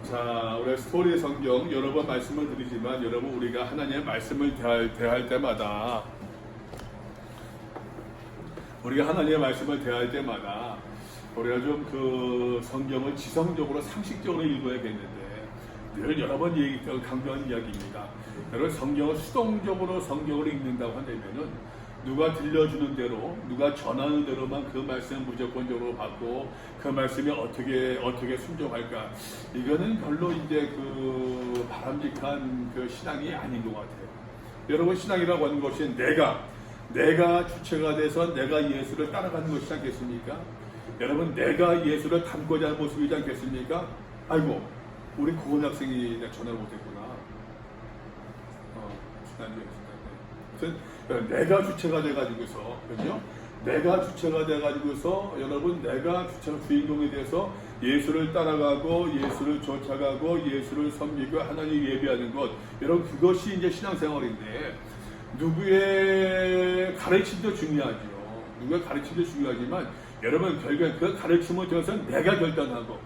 자, 우리 스토리 성경 여러 번 말씀을 드리지만 여러분 우리가 하나님의 말씀을 대할 때마다 우리가 좀 그 성경을 지성적으로 상식적으로 읽어야겠는데 늘 여러 번 강조한 이야기입니다. 여러분 성경을 수동적으로 성경을 읽는다고 한다면은 누가 들려주는 대로, 누가 전하는 대로만 그 말씀을 무조건적으로 받고 그 말씀에 어떻게 순종할까? 이거는 별로 이제 그 바람직한 그 신앙이 아닌 것 같아요. 여러분 신앙이라고 하는 것이 내가 주체가 돼서 내가 예수를 따라가는 것이지 않겠습니까? 여러분 내가 예수를 닮고자 하는 모습이지 않겠습니까? 아이고 우리 고은학생이 전화를 못했구나. 내가 주체가 돼가지고서, 그죠? 내가 주체가 돼가지고서, 여러분, 내가 주인공이 돼서 예수를 따라가고, 예수를 쫓아가고, 예수를 섬기고, 하나님 예배하는 것. 여러분, 그것이 이제 신앙생활인데, 누구의 가르침도 중요하죠. 누구의 가르침도 중요하지만, 여러분, 결국엔 그 가르침을 통해서 내가 결단하고,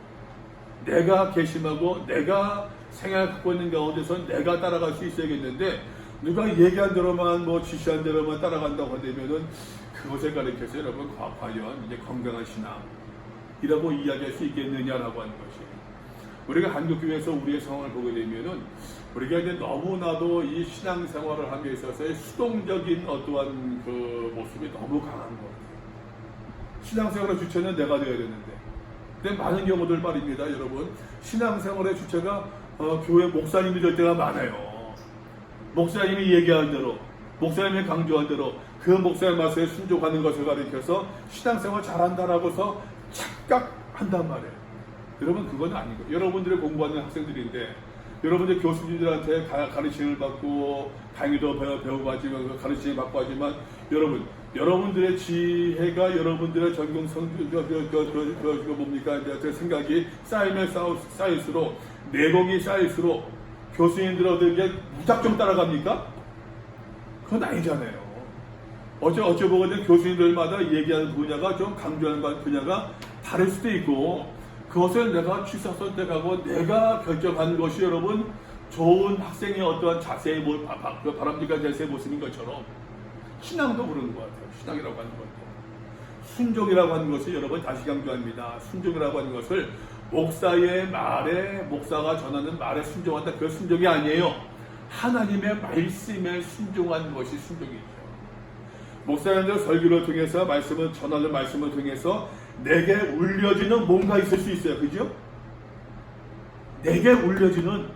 내가 개심하고, 내가 생각하고 있는 가운데서 내가 따라갈 수 있어야겠는데, 누가 얘기한 대로만 지시한 대로만 따라간다고 하면은 그것을 가리켜서 여러분 과연 이제 건강한 신앙이라고 이야기할 수 있겠느냐라고 하는 것이 우리가 한국교회에서 우리의 상황을 보게 되면은 우리가 이제 너무나도 이 신앙생활을 함에 있어서의 수동적인 어떠한 그 모습이 너무 강한 것 같아요. 신앙생활의 주체는 내가 되어야 되는데 근데 많은 경우들 말입니다. 여러분 신앙생활의 주체가 교회 목사님이 될 때가 많아요. 목사님이 얘기한 대로, 목사님이 강조한 대로 그 목사의 말씀에 순종하는 것을 가리켜서 신앙생활 잘한다라고서 착각한단 말이에요. 여러분 그건 아니고 여러분들이 공부하는 학생들인데 여러분들 교수님들한테 가르침을 받고 강의도 배우고 하지만 가르침을 받고 하지만 여러분들의 지혜가 여러분들의 생각이 쌓이면 쌓일수록 내공이 쌓일수록 교수님들 어떻게 무작정 따라갑니까? 그건 아니잖아요. 어찌 보거든 교수님들마다 얘기하는 분야가 좀 강조하는 분야가 다를 수도 있고 그것을 내가 취사 선택하고 내가 결정한 것이 여러분 좋은 학생의 어떠한 자세의 바람직한 자세의 모습인 것처럼 신앙도 그런 것 같아요. 신앙이라고 하는 것도 순종이라고 하는 것을 여러분 다시 강조합니다. 순종이라고 하는 것을 목사의 말에 목사가 전하는 말에 순종한다. 그 순종이 아니에요. 하나님의 말씀에 순종하는 것이 순종이죠. 목사님들 설교를 통해서 전하는 말씀을 통해서 내게 울려지는 뭔가 있을 수 있어요. 그죠? 내게 울려지는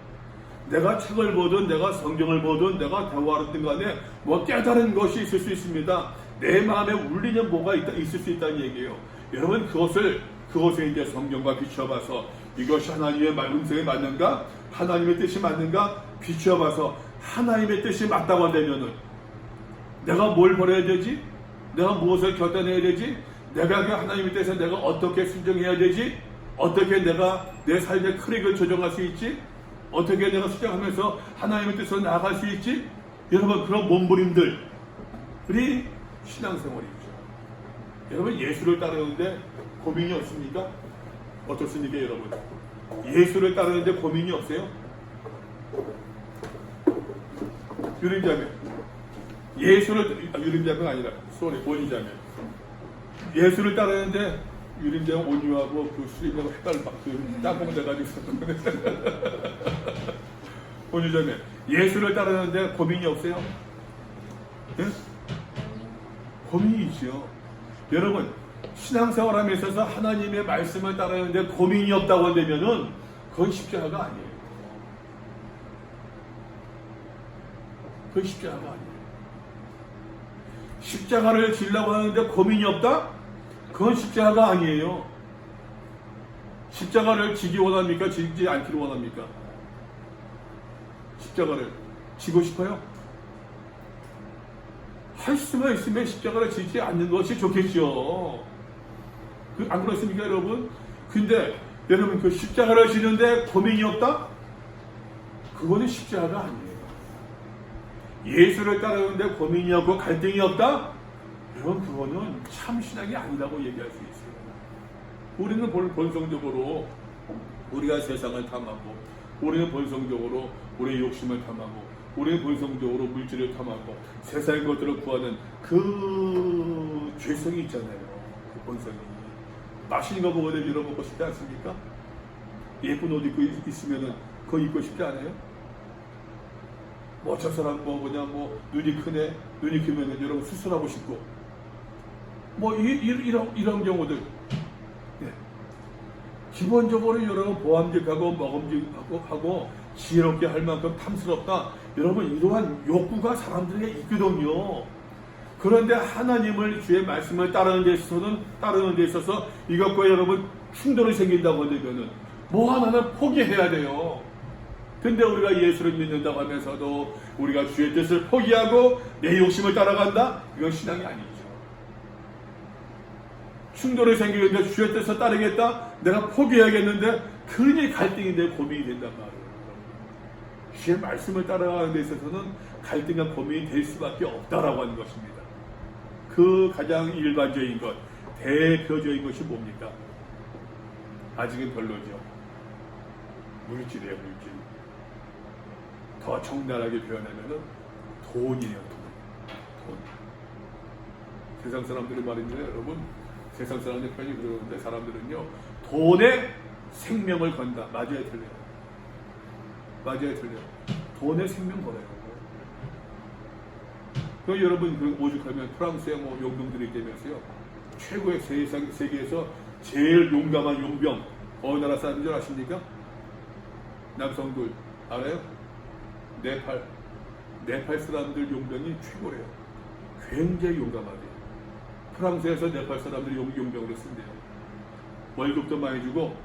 내가 책을 보든 내가 성경을 보든 내가 대화하든 간에 깨달은 것이 있을 수 있습니다. 내 마음에 울리는 뭐가 있을 수 있다는 얘기예요. 여러분 그것을 이제 성경과 비추어봐서 이것이 하나님의 말씀에 맞는가? 하나님의 뜻이 맞는가? 비추어봐서 하나님의 뜻이 맞다고 한다면은 내가 뭘 버려야 되지? 내가 무엇을 결단해야 되지? 내가 하나님의 뜻에 내가 어떻게 순종해야 되지? 어떻게 내가 내 삶의 크랙을 조정할 수 있지? 어떻게 내가 수정하면서 하나님의 뜻으로 나아갈 수 있지? 여러분 그런 몸부림들이 신앙생활이죠. 여러분 예수를 따르는데 고민이 없습니까? 어떻습니까 여러분? 예수를 따르는데 고민이 없어요? 유림자매 유림자매가 아니라 원인자매 예수를 따르는데 유림자매 온유하고 그 수림자가 헷갈려 짬뽕 돼가지고 원인자매 예수를 따르는데 고민이 없어요? 네? 고민이 있죠. 여러분 신앙생활함에 있어서 하나님의 말씀을 따르는데 고민이 없다고 한다면은 그건 십자가가 아니에요. 그건 십자가가 아니에요. 십자가를 지려고 하는데 고민이 없다? 그건 십자가가 아니에요. 십자가를 지기 원합니까? 지지 않기를 원합니까? 십자가를 지고 싶어요? 할 수가 있으면 십자가를 지지 않는 것이 좋겠죠. 안 그렇습니까 여러분? 근데 여러분 그 십자가를 지는데 고민이 없다? 그거는 십자가가 아니에요. 예수를 따르는데 고민이 없고 갈등이 없다? 여러분 그거는 참 신앙이 아니라고 얘기할 수 있어요. 우리는 본성적으로 우리가 세상을 탐하고, 우리는 본성적으로 우리의 욕심을 탐하고, 우리는 본성적으로 물질을 탐하고 세상의 것들을 구하는 그 죄성이 있잖아요. 그 본성이. 맛있는 거 먹어야 될 여러분 먹고 싶지 않습니까? 예쁜 옷 입고 있으면은 그거 입고 싶지 않아요? 뭐 저 사람 뭐 그냥 뭐 눈이 크네, 눈이 크면은 여러분 수술하고 싶고 뭐 이런 경우들. 예. 기본적으로 여러분 보암직하고 먹음직하고 하고 지혜롭게 할 만큼 탐스럽다. 여러분 이러한 욕구가 사람들에게 있거든요. 그런데 하나님을 주의 말씀을 따르는 데 있어서 이것과 여러분 충돌이 생긴다고 되면은 뭐 하나는 포기해야 돼요. 근데 우리가 예수를 믿는다고 하면서도 우리가 주의 뜻을 포기하고 내 욕심을 따라간다? 이건 신앙이 아니죠. 충돌이 생기는데 주의 뜻을 따르겠다? 내가 포기해야겠는데 그러니 갈등인데 고민이 된단 말이에요. 주의 말씀을 따라가는 데 있어서는 갈등과 고민이 될 수밖에 없다라고 하는 것입니다. 그 가장 일반적인 것, 대표적인 것이 뭡니까? 아직은 별로죠. 물질이에요, 물질. 더 적나라하게 표현하면은 돈이에요, 돈. 세상 사람들은 말입니다, 여러분. 세상 사람들 편히 그러는데 사람들은요, 돈에 생명을 건다. 맞아요, 틀려요. 맞아요, 틀려요. 돈에 생명 걸어요. 그 여러분 그 오죽하면 프랑스의 뭐 용병들이 되면서요, 최고의 세계에서 제일 용감한 용병 어느 나라 사람인 줄 아십니까? 남성들 알아요? 네팔 사람들 용병이 최고예요. 굉장히 용감하대요. 프랑스에서 네팔 사람들이 용병으로 쓴대요. 월급도 많이 주고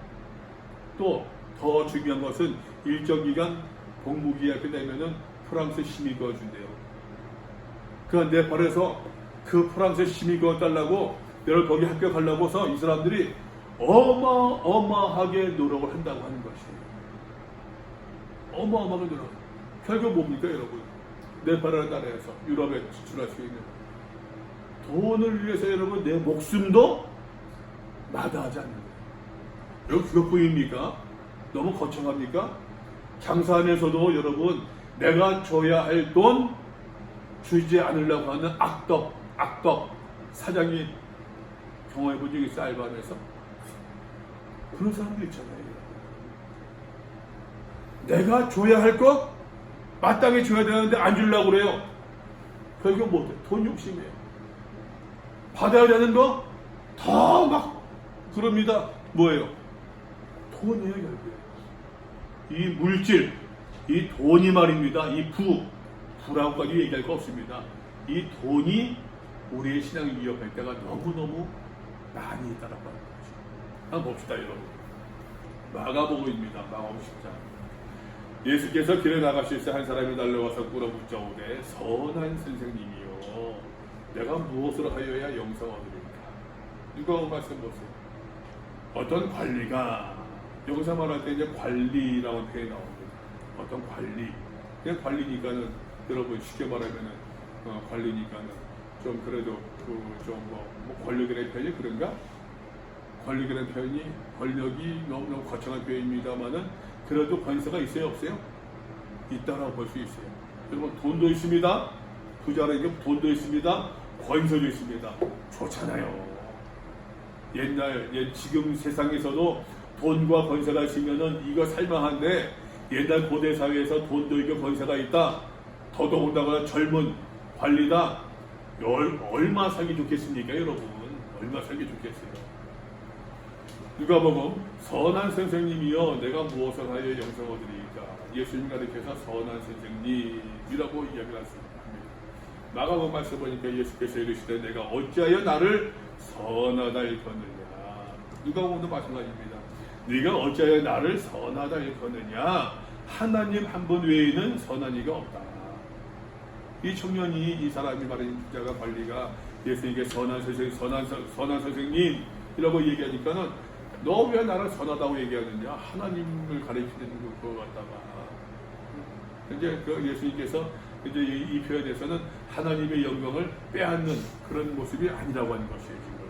또 더 중요한 것은 일정 기간 복무기가 끝나면은 프랑스 시민권을 준대요. 그 네팔에서 그 프랑스 시민권을 달라고 여러분 거기 합격하려고서 이 사람들이 어마어마하게 노력을 한다고 하는 것이에요. 어마어마하게 노력. 결국 뭡니까 여러분? 네팔이라는 나라에서 유럽에 진출할 수 있는 돈을 위해서 여러분 내 목숨도 마다하지 않는 거예요. 여러분 그것 보입니까? 너무 거창합니까? 장사하면서도 여러분 내가 줘야 할 돈 주지 않으려고 하는 악덕 사장이 경험해 본 적이 있어요? 알바하면서? 그런 사람도 있잖아요. 내가 줘야 할 것 마땅히 줘야 되는데 안 주려고 그래요. 결국 못해. 돈 욕심이에요. 받아야 되는 거 다 막 그럽니다. 뭐예요? 돈이에요, 결국에. 이 물질, 이 돈이 말입니다. 이 부라고까지 얘기할 거 없습니다. 이 돈이 우리의 신앙을 위협할 때가 너무너무 많이 있다라고 하는 거죠. 한번 봅시다, 여러분. 마가복음입니다. 마가복음 10장. 예수께서 길에 나가실 때 한 사람이 달려와서 물어묻자오되 선한 선생님이요 내가 무엇을 하여야 영생 얻으리까? 누가 말씀 보세요. 어떤 관리가 여기서 말할 때 이제 관리라는 표현이 나옵니다. 어떤 관리. 그냥 관리니까는 여러분 쉽게 말하면은 관리니까는 좀 그래도 뭐 권력이라는 표현이 그런가? 권력이라는 표현이 권력이 너무 거창한 표현입니다만은 그래도 권세가 있어요, 없어요? 있다라고 볼 수 있어요. 여러분 돈도 있습니다. 부자라는 게 돈도 있습니다. 권세도 있습니다. 좋잖아요. 지금 세상에서도 돈과 권세가 있으면은 이거 살만한데 옛날 고대 사회에서 돈도 있고 권세가 있다. 더더군다나 젊은 관리다. 얼마 살기 좋겠습니까, 여러분? 얼마 살기 좋겠어요? 누가복음 선한 선생님이여 내가 무엇을 하여 영생 얻으리까? 예수님 가르쳐서 선한 선생님이라고 이야기를 했습니다. 마가복음 말씀 보니까 예수께서 이르시되 내가 어찌하여 나를 선하다 일컫느냐? 누가복음도 마찬가지입니다. 네가 어찌하여 나를 선하다 일컫느냐? 하나님 한 분 외에는 선한 이가 없다. 이 청년이 이 사람이 말하는 자가 관리가 예수님께 선한 선생님이라고 얘기하니까는 너 왜 나를 선하다고 얘기하느냐? 하나님을 가르치는 것 같다가 이제 그 예수님께서 이제 이 표현에서는 하나님의 영광을 빼앗는 그런 모습이 아니라고 하는 것이에요. 지금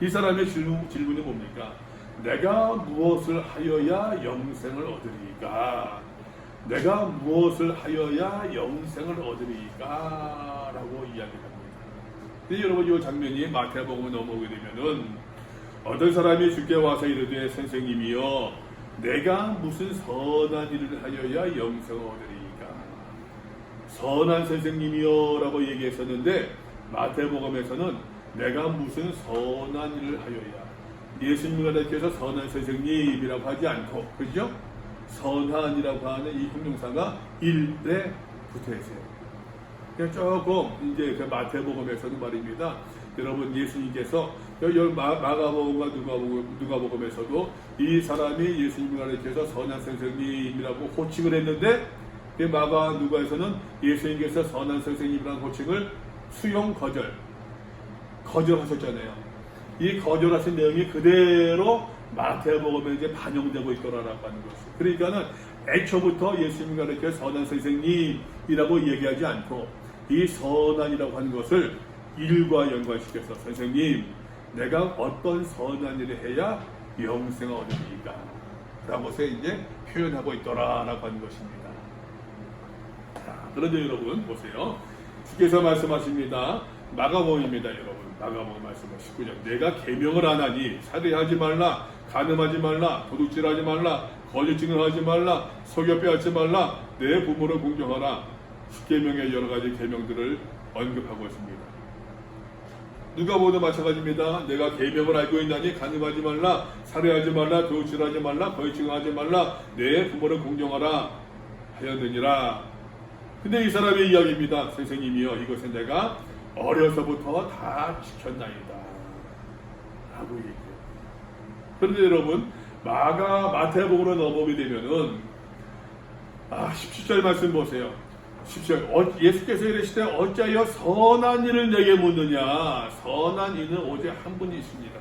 이 사람의 질문이 뭡니까? 내가 무엇을 하여야 영생을 얻으리까? 내가 무엇을 하여야 영생을 얻으리까? 라고 이야기합니다. 근데 여러분 이 장면이 마태복음 넘어오게 되면은 어떤 사람이 주께 와서 이르되 선생님이여 내가 무슨 선한 일을 하여야 영생을 얻으리까? 선한 선생님이여 라고 얘기했었는데 마태복음에서는 내가 무슨 선한 일을 하여야 예수님께서 선한 선생님이라고 하지 않고 그죠? 선한이라고 하는 이 형용사가 일에 붙어 있어요. 그냥 조금 이제 그 마태복음에서는 말입니다. 여러분 예수님께서 마가복음과 누가복음에서도 이 사람이 예수님께서 선한 선생님이라고 호칭을 했는데 마가 누가에서는 예수님께서 선한 선생님이라는 호칭을 수용 거절하셨잖아요. 이 거절하신 내용이 그대로 마태복음에 이제 반영되고 있더라라고 하는 것이죠. 그러니까는 애초부터 예수님 가르쳐 선한 선생님이라고 얘기하지 않고 이 선한이라고 하는 것을 일과 연관시켜서 선생님 내가 어떤 선한 일을 해야 영생을 얻으리까? 라고 해서 이제 표현하고 있더라라고 하는 것입니다. 자, 그런데 여러분 보세요. 주께서 말씀하십니다. 마가복음입니다, 여러분. 마가복음 말씀 19절. 내가 계명을 안 하니 살해하지 말라, 간음하지 말라, 도둑질하지 말라, 거짓 증언하지 말라, 속여 빼앗지 말라, 내 부모를 공경하라. 십계명의 여러 가지 계명들을 언급하고 있습니다. 누가복음도 마찬가지입니다. 내가 계명을 알고 있나니 간음하지 말라, 살해하지 말라, 도둑질하지 말라, 거짓 증언하지 말라, 내 부모를 공경하라 하였느니라. 근데 이 사람의 이야기입니다. 선생님이여 이것은 내가 어려서부터 다 지켰나이다 라고 얘기해요. 그런데 여러분 마태복음으로 넘어오게 되면은 17절 말씀 보세요. 17절 예수께서 이르시되 어찌하여 선한 일을 내게 묻느냐? 선한 이는 오직 한 분이 있습니다.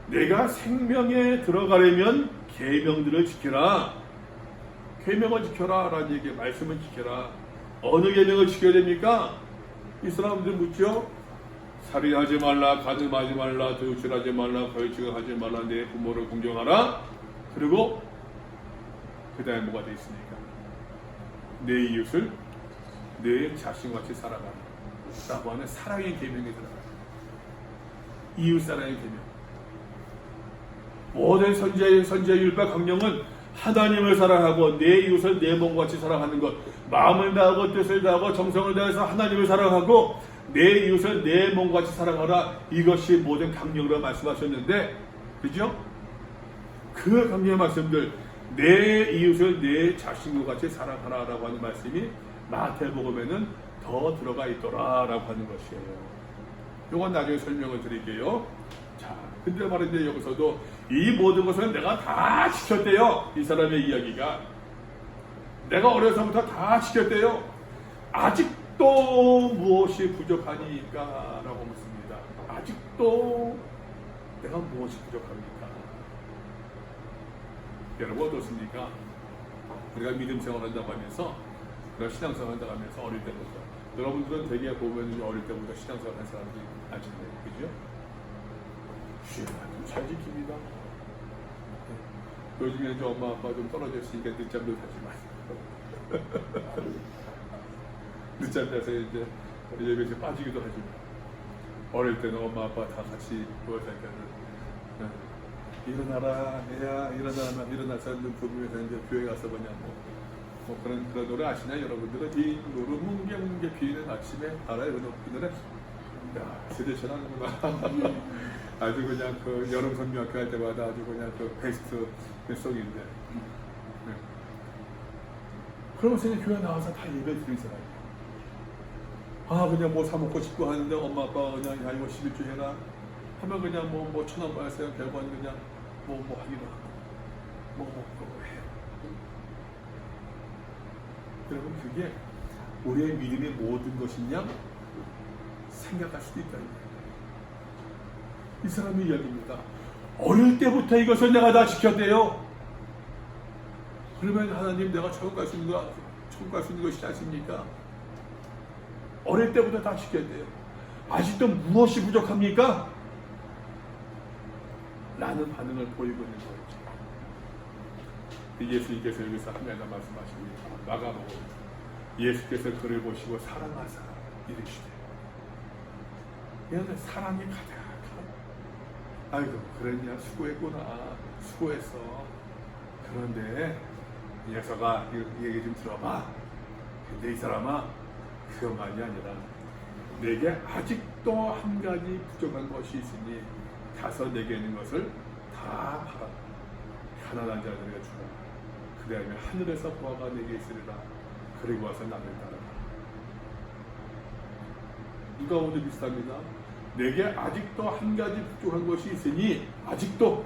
내가 생명에 들어가려면 계명들을 지켜라. 계명을 지켜라 라는 얘기, 말씀을 지켜라. 어느 계명을 지켜야 됩니까? 이 사람들 묻죠. 살인하지 말라, 간음하지 말라, 도둑질하지 말라, 거짓 증언하지 말라, 내 부모를 공경하라. 그리고 그 다음에 뭐가 되어 있습니까? 내 이웃을 내 자신같이 살아가라 라고 하는 사랑의 계명이 들어가요. 이웃 사랑의 계명. 모든 선지자의 율법 강령은 하나님을 사랑하고 내 이웃을 내 몸같이 사랑하는 것, 마음을 다하고 뜻을 다하고 정성을 다해서 하나님을 사랑하고 내 이웃을 내 몸같이 사랑하라. 이것이 모든 강령으로 말씀하셨는데, 그죠? 그 강령의 말씀들, 내 이웃을 내 자신과 같이 사랑하라라고 하는 말씀이 마태복음에는 더 들어가 있더라라고 하는 것이에요. 이건 나중에 설명을 드릴게요. 자, 근데 말인데 여기서도 이 모든 것을 내가 다 지켰대요. 이 사람의 이야기가. 내가 어려서부터 다 지켰대요. 아직도 무엇이 부족하니까? 라고 묻습니다. 아직도 내가 무엇이 부족합니까? 여러분 어떻습니까? 우리가 믿음 생활한다고 하면서 우리가 신앙생활 한다고 하면서 어릴 때부터 여러분들은 되게 보면 어릴 때부터 신앙생활 한 사람들이 아시네. 그죠? 잘 지킵니다. 요즘에 이제 엄마 아빠 좀 떨어져 있으니까 늦잠도 자지 마세요. 늦잠 자서 이제 예배에서 빠지기도 하지만 어릴 때는 엄마 아빠 다 같이 모여서 일어나라 애야 일어나서 부부에서 이제 교회 가서 그냥 뭐 그런 노래 아시나요? 여러분들은 이 노래 뭉게뭉게 비는 아침에 알아요? 그 노래? 야 세대처럼 하는구나. 아주 그냥 그 여름 성경학교 할 때마다 아주 그냥 그 베스트 송인데. 네. 그러면서 이제 교회 나와서 다 예배 드리는 사람이에요. 그냥 뭐 사먹고 싶고 하는데 엄마 아빠가 그냥 야 이거 11주 해라 하면 그냥 뭐 1,000원 받았어요. 100원 그냥 뭐 하기도 하고 뭐 해요. 여러분 그게 우리의 믿음의 모든 것이냐 생각할 수도 있다. 이 사람의 이야기입니다. 어릴 때부터 이것을 내가 다 지켰대요. 그러면 하나님 내가 천국 갈 수 있는 것이지 않습니까? 어릴 때부터 다 지켰대요. 아직도 무엇이 부족합니까? 라는 반응을 보이고 있는 거죠. 예수님께서 여기서 하나님 말씀하십니다. 마가복음 예수께서 그를 보시고 사랑하사 이르시되, 얘는 사랑이 가득한, 아이고 그랬냐, 수고했구나, 수고했어. 그런데 이 녀석아, 이 얘기 좀 들어봐. 근데 이 사람아, 그것만이 아니라 내게 아직도 한 가지 부족한 것이 있으니 가서 내게 있는 것을 다 팔아 가난한 자들에게 주라. 그다음에 하늘에서 보아가 내게 있으리라. 그리고 와서 나를 따르라. 누가 오늘 비슷합니다. 내게 아직도 한 가지 부족한 것이 있으니, 아직도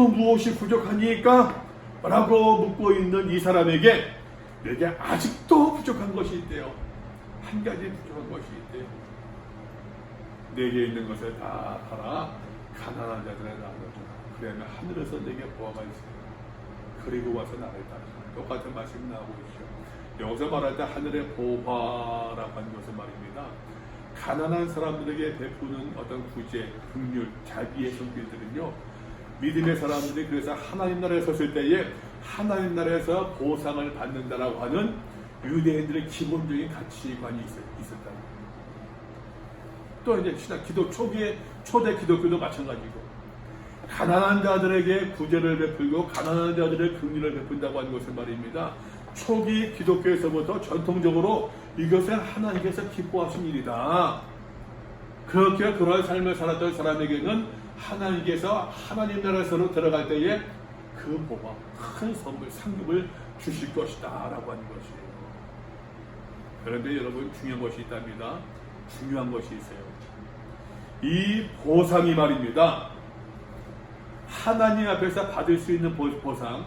무엇이 부족하니까? 라고 묻고 있는 이 사람에게 내게 아직도 부족한 것이 있대요. 한 가지 부족한 것이 있대요. 내게 있는 것을 다 팔아 가난한 자들에 나눠주라. 그러면 하늘에서 내게 보아가 있어요. 그리고 와서 나를 따르라. 똑같은 말씀이 나오고 있죠. 여기서 말할 때 하늘의 보화라고 하는 것은 말입니다. 가난한 사람들에게 베푸는 어떤 구제, 긍휼, 자비의 손길들은요, 믿음의 사람들이 그래서 하나님 나라에 섰을 때에 하나님 나라에서 보상을 받는다라고 하는 유대인들의 기본적인 가치관이 있었다. 또 이제 신학 기도 초대 기독교도 마찬가지고, 가난한 자들에게 구제를 베풀고 가난한 자들의 긍휼을 베푼다고 하는 것은 말입니다. 초기 기독교에서부터 전통적으로 이것은 하나님께서 기뻐하신 일이다. 그렇게 그런 삶을 살았던 사람에게는 하나님께서 하나님 나라에서 들어갈 때에 그 보화, 큰 선물, 상급을 주실 것이다 라고 하는 것이에요. 그런데 여러분, 중요한 것이 있답니다. 중요한 것이 있어요. 이 보상이 말입니다, 하나님 앞에서 받을 수 있는 보상,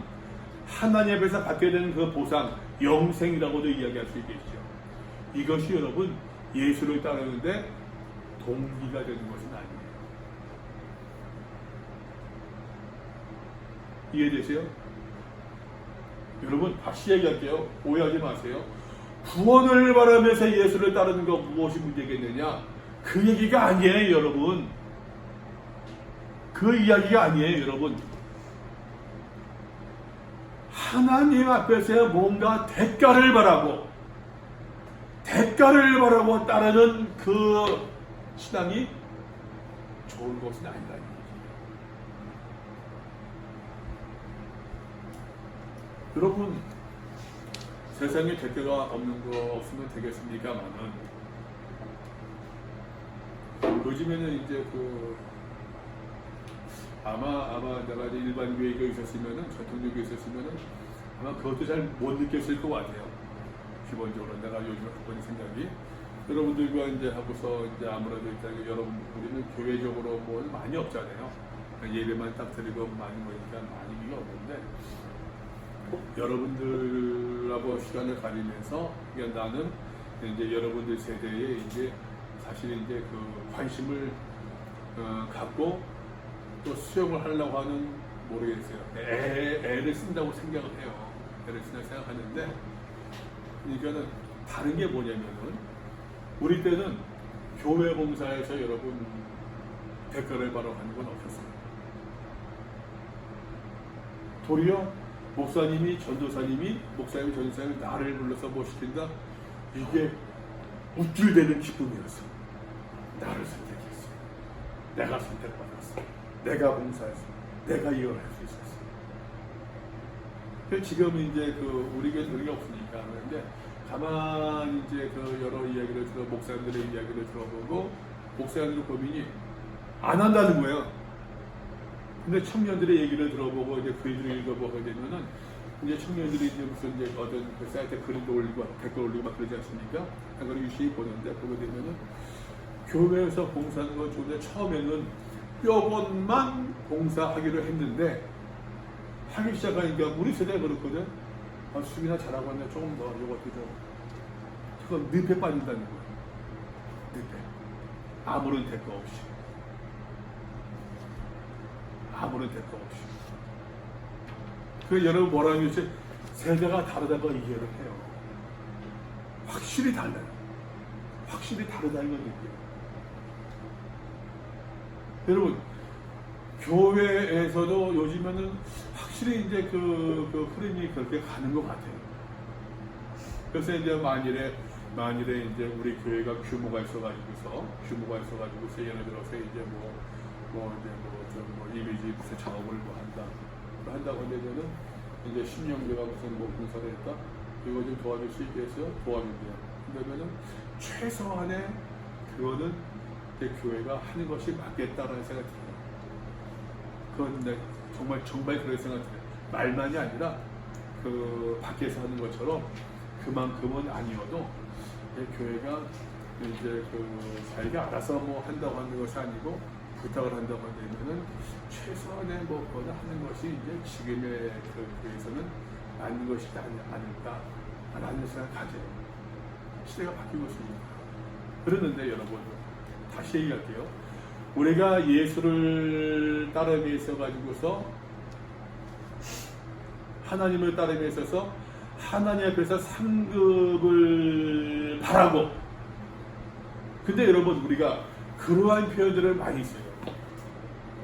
하나님 앞에서 받게 되는 그 보상, 영생이라고도 이야기할 수 있겠죠. 이것이 여러분, 예수를 따르는데 동기가 되는 것은 아니에요. 이해되세요? 여러분, 다시 얘기할게요. 오해하지 마세요. 구원을 바라면서 예수를 따르는 것 무엇이 문제겠느냐? 그 얘기가 아니에요, 여러분. 그 이야기가 아니에요, 여러분. 하나님 앞에서 뭔가 대가를 바라고 따르는 그 신앙이 좋은 것은 아니다. 여러분, 세상에 대가가 없는 거 없으면 되겠습니까만은, 요즘에는 이제 아마 내가 이제 일반 교회가 있었으면은, 전통교회가 있었으면은 아마 그것도 잘 못 느꼈을 것 같아요. 기본적으로 내가 요즘에 갖고 있는 생각이, 여러분들과 이제 하고서 이제 아무래도 여러분, 우리는 교회적으로 뭐 많이 없잖아요. 예배만 딱 드리고 많이 모이니까 많이 의미가 없는데, 여러분들하고 시간을 가지면서, 그러니까 나는 이제 여러분들 세대에 이제 사실 이제 그 관심을 갖고 또 수용을 하려고 하는, 모르겠어요. 애를 쓴다고 생각을 해요. 애를 쓴다고 생각하는데, 이거는 다른 게 뭐냐면은, 우리 때는 교회 봉사에서 여러분 대가를 바라고 하는 건 없었어요. 도리어 목사님이 전도사님이 나를 불러서 뭐 시킨다? 이게 우쭐대는 기쁨이었어. 나를 선택했어. 내가 선택받았어. 내가 봉사했어. 내가 이걸 할 수 있었어. 지금 이제 우리가 그런 게 없으니까. 그런데 가만히 이제 여러 이야기를 목사님들의 이야기를 들어보고, 목사님들 고민이 안 한다는 거예요. 근데 청년들의 얘기를 들어보고 이제 글들을 읽어보게 되면은, 이제 청년들이 이제 무슨 이제 어떤 그 사이트에 글도 올리고 댓글 올리고 막 그러지 않습니까? 그걸 유심히 보는데, 보게 되면은 교회에서 봉사하는 건 좋은데, 처음에는 뼈건만 봉사하기로 했는데, 하기 시작하니까 우리 세대가 그렇거든. 수비나 잘하고 왔네. 조금 더 이것도 좀. 그건 늪에 빠진다는 거예요. 늪에. 아무런 대가 없이. 그 여러분 뭐라 하는지, 세대가 다르다고 이해를 해요. 확실히 달라요. 확실히 다르다는 걸 느껴요. 여러분, 교회에서도 요즘에는 확실히 이제 그 흐름이 그렇게 가는 것 같아요. 그래서 이제 만일에 이제 우리 교회가 규모가 있어가지고서 예를 들어서 이제 좀 이미지 무슨 작업을 한다고 하면은 이제 신영교가 무슨 봉사를 했다, 이거 좀 도와줄 수 있겠어요? 도와준대요. 그러면은 최소한의 그거는 내 교회가 하는 것이 맞겠다라는 생각이 들어요. 그건 정말 그런 생각이 들어요. 말만이 아니라 그 밖에서 하는 것처럼 그만큼은 아니어도 교회가 이제 자기가 알아서 한다고 하는 것이 아니고 부탁을 한다고 하면은 최소한의 그거는 하는 것이 이제 지금의 교회에서는 맞는 것이 않을까라는 생각을 가져요. 시대가 바뀌고 있습니다. 그러는데 여러분, 다시 얘기할게요. 우리가 예수를 따름에 있어가지고서 하나님을 따름에 있어서 하나님 앞에서 상급을 바라고, 근데 여러분 우리가 그러한 표현들을 많이 써요.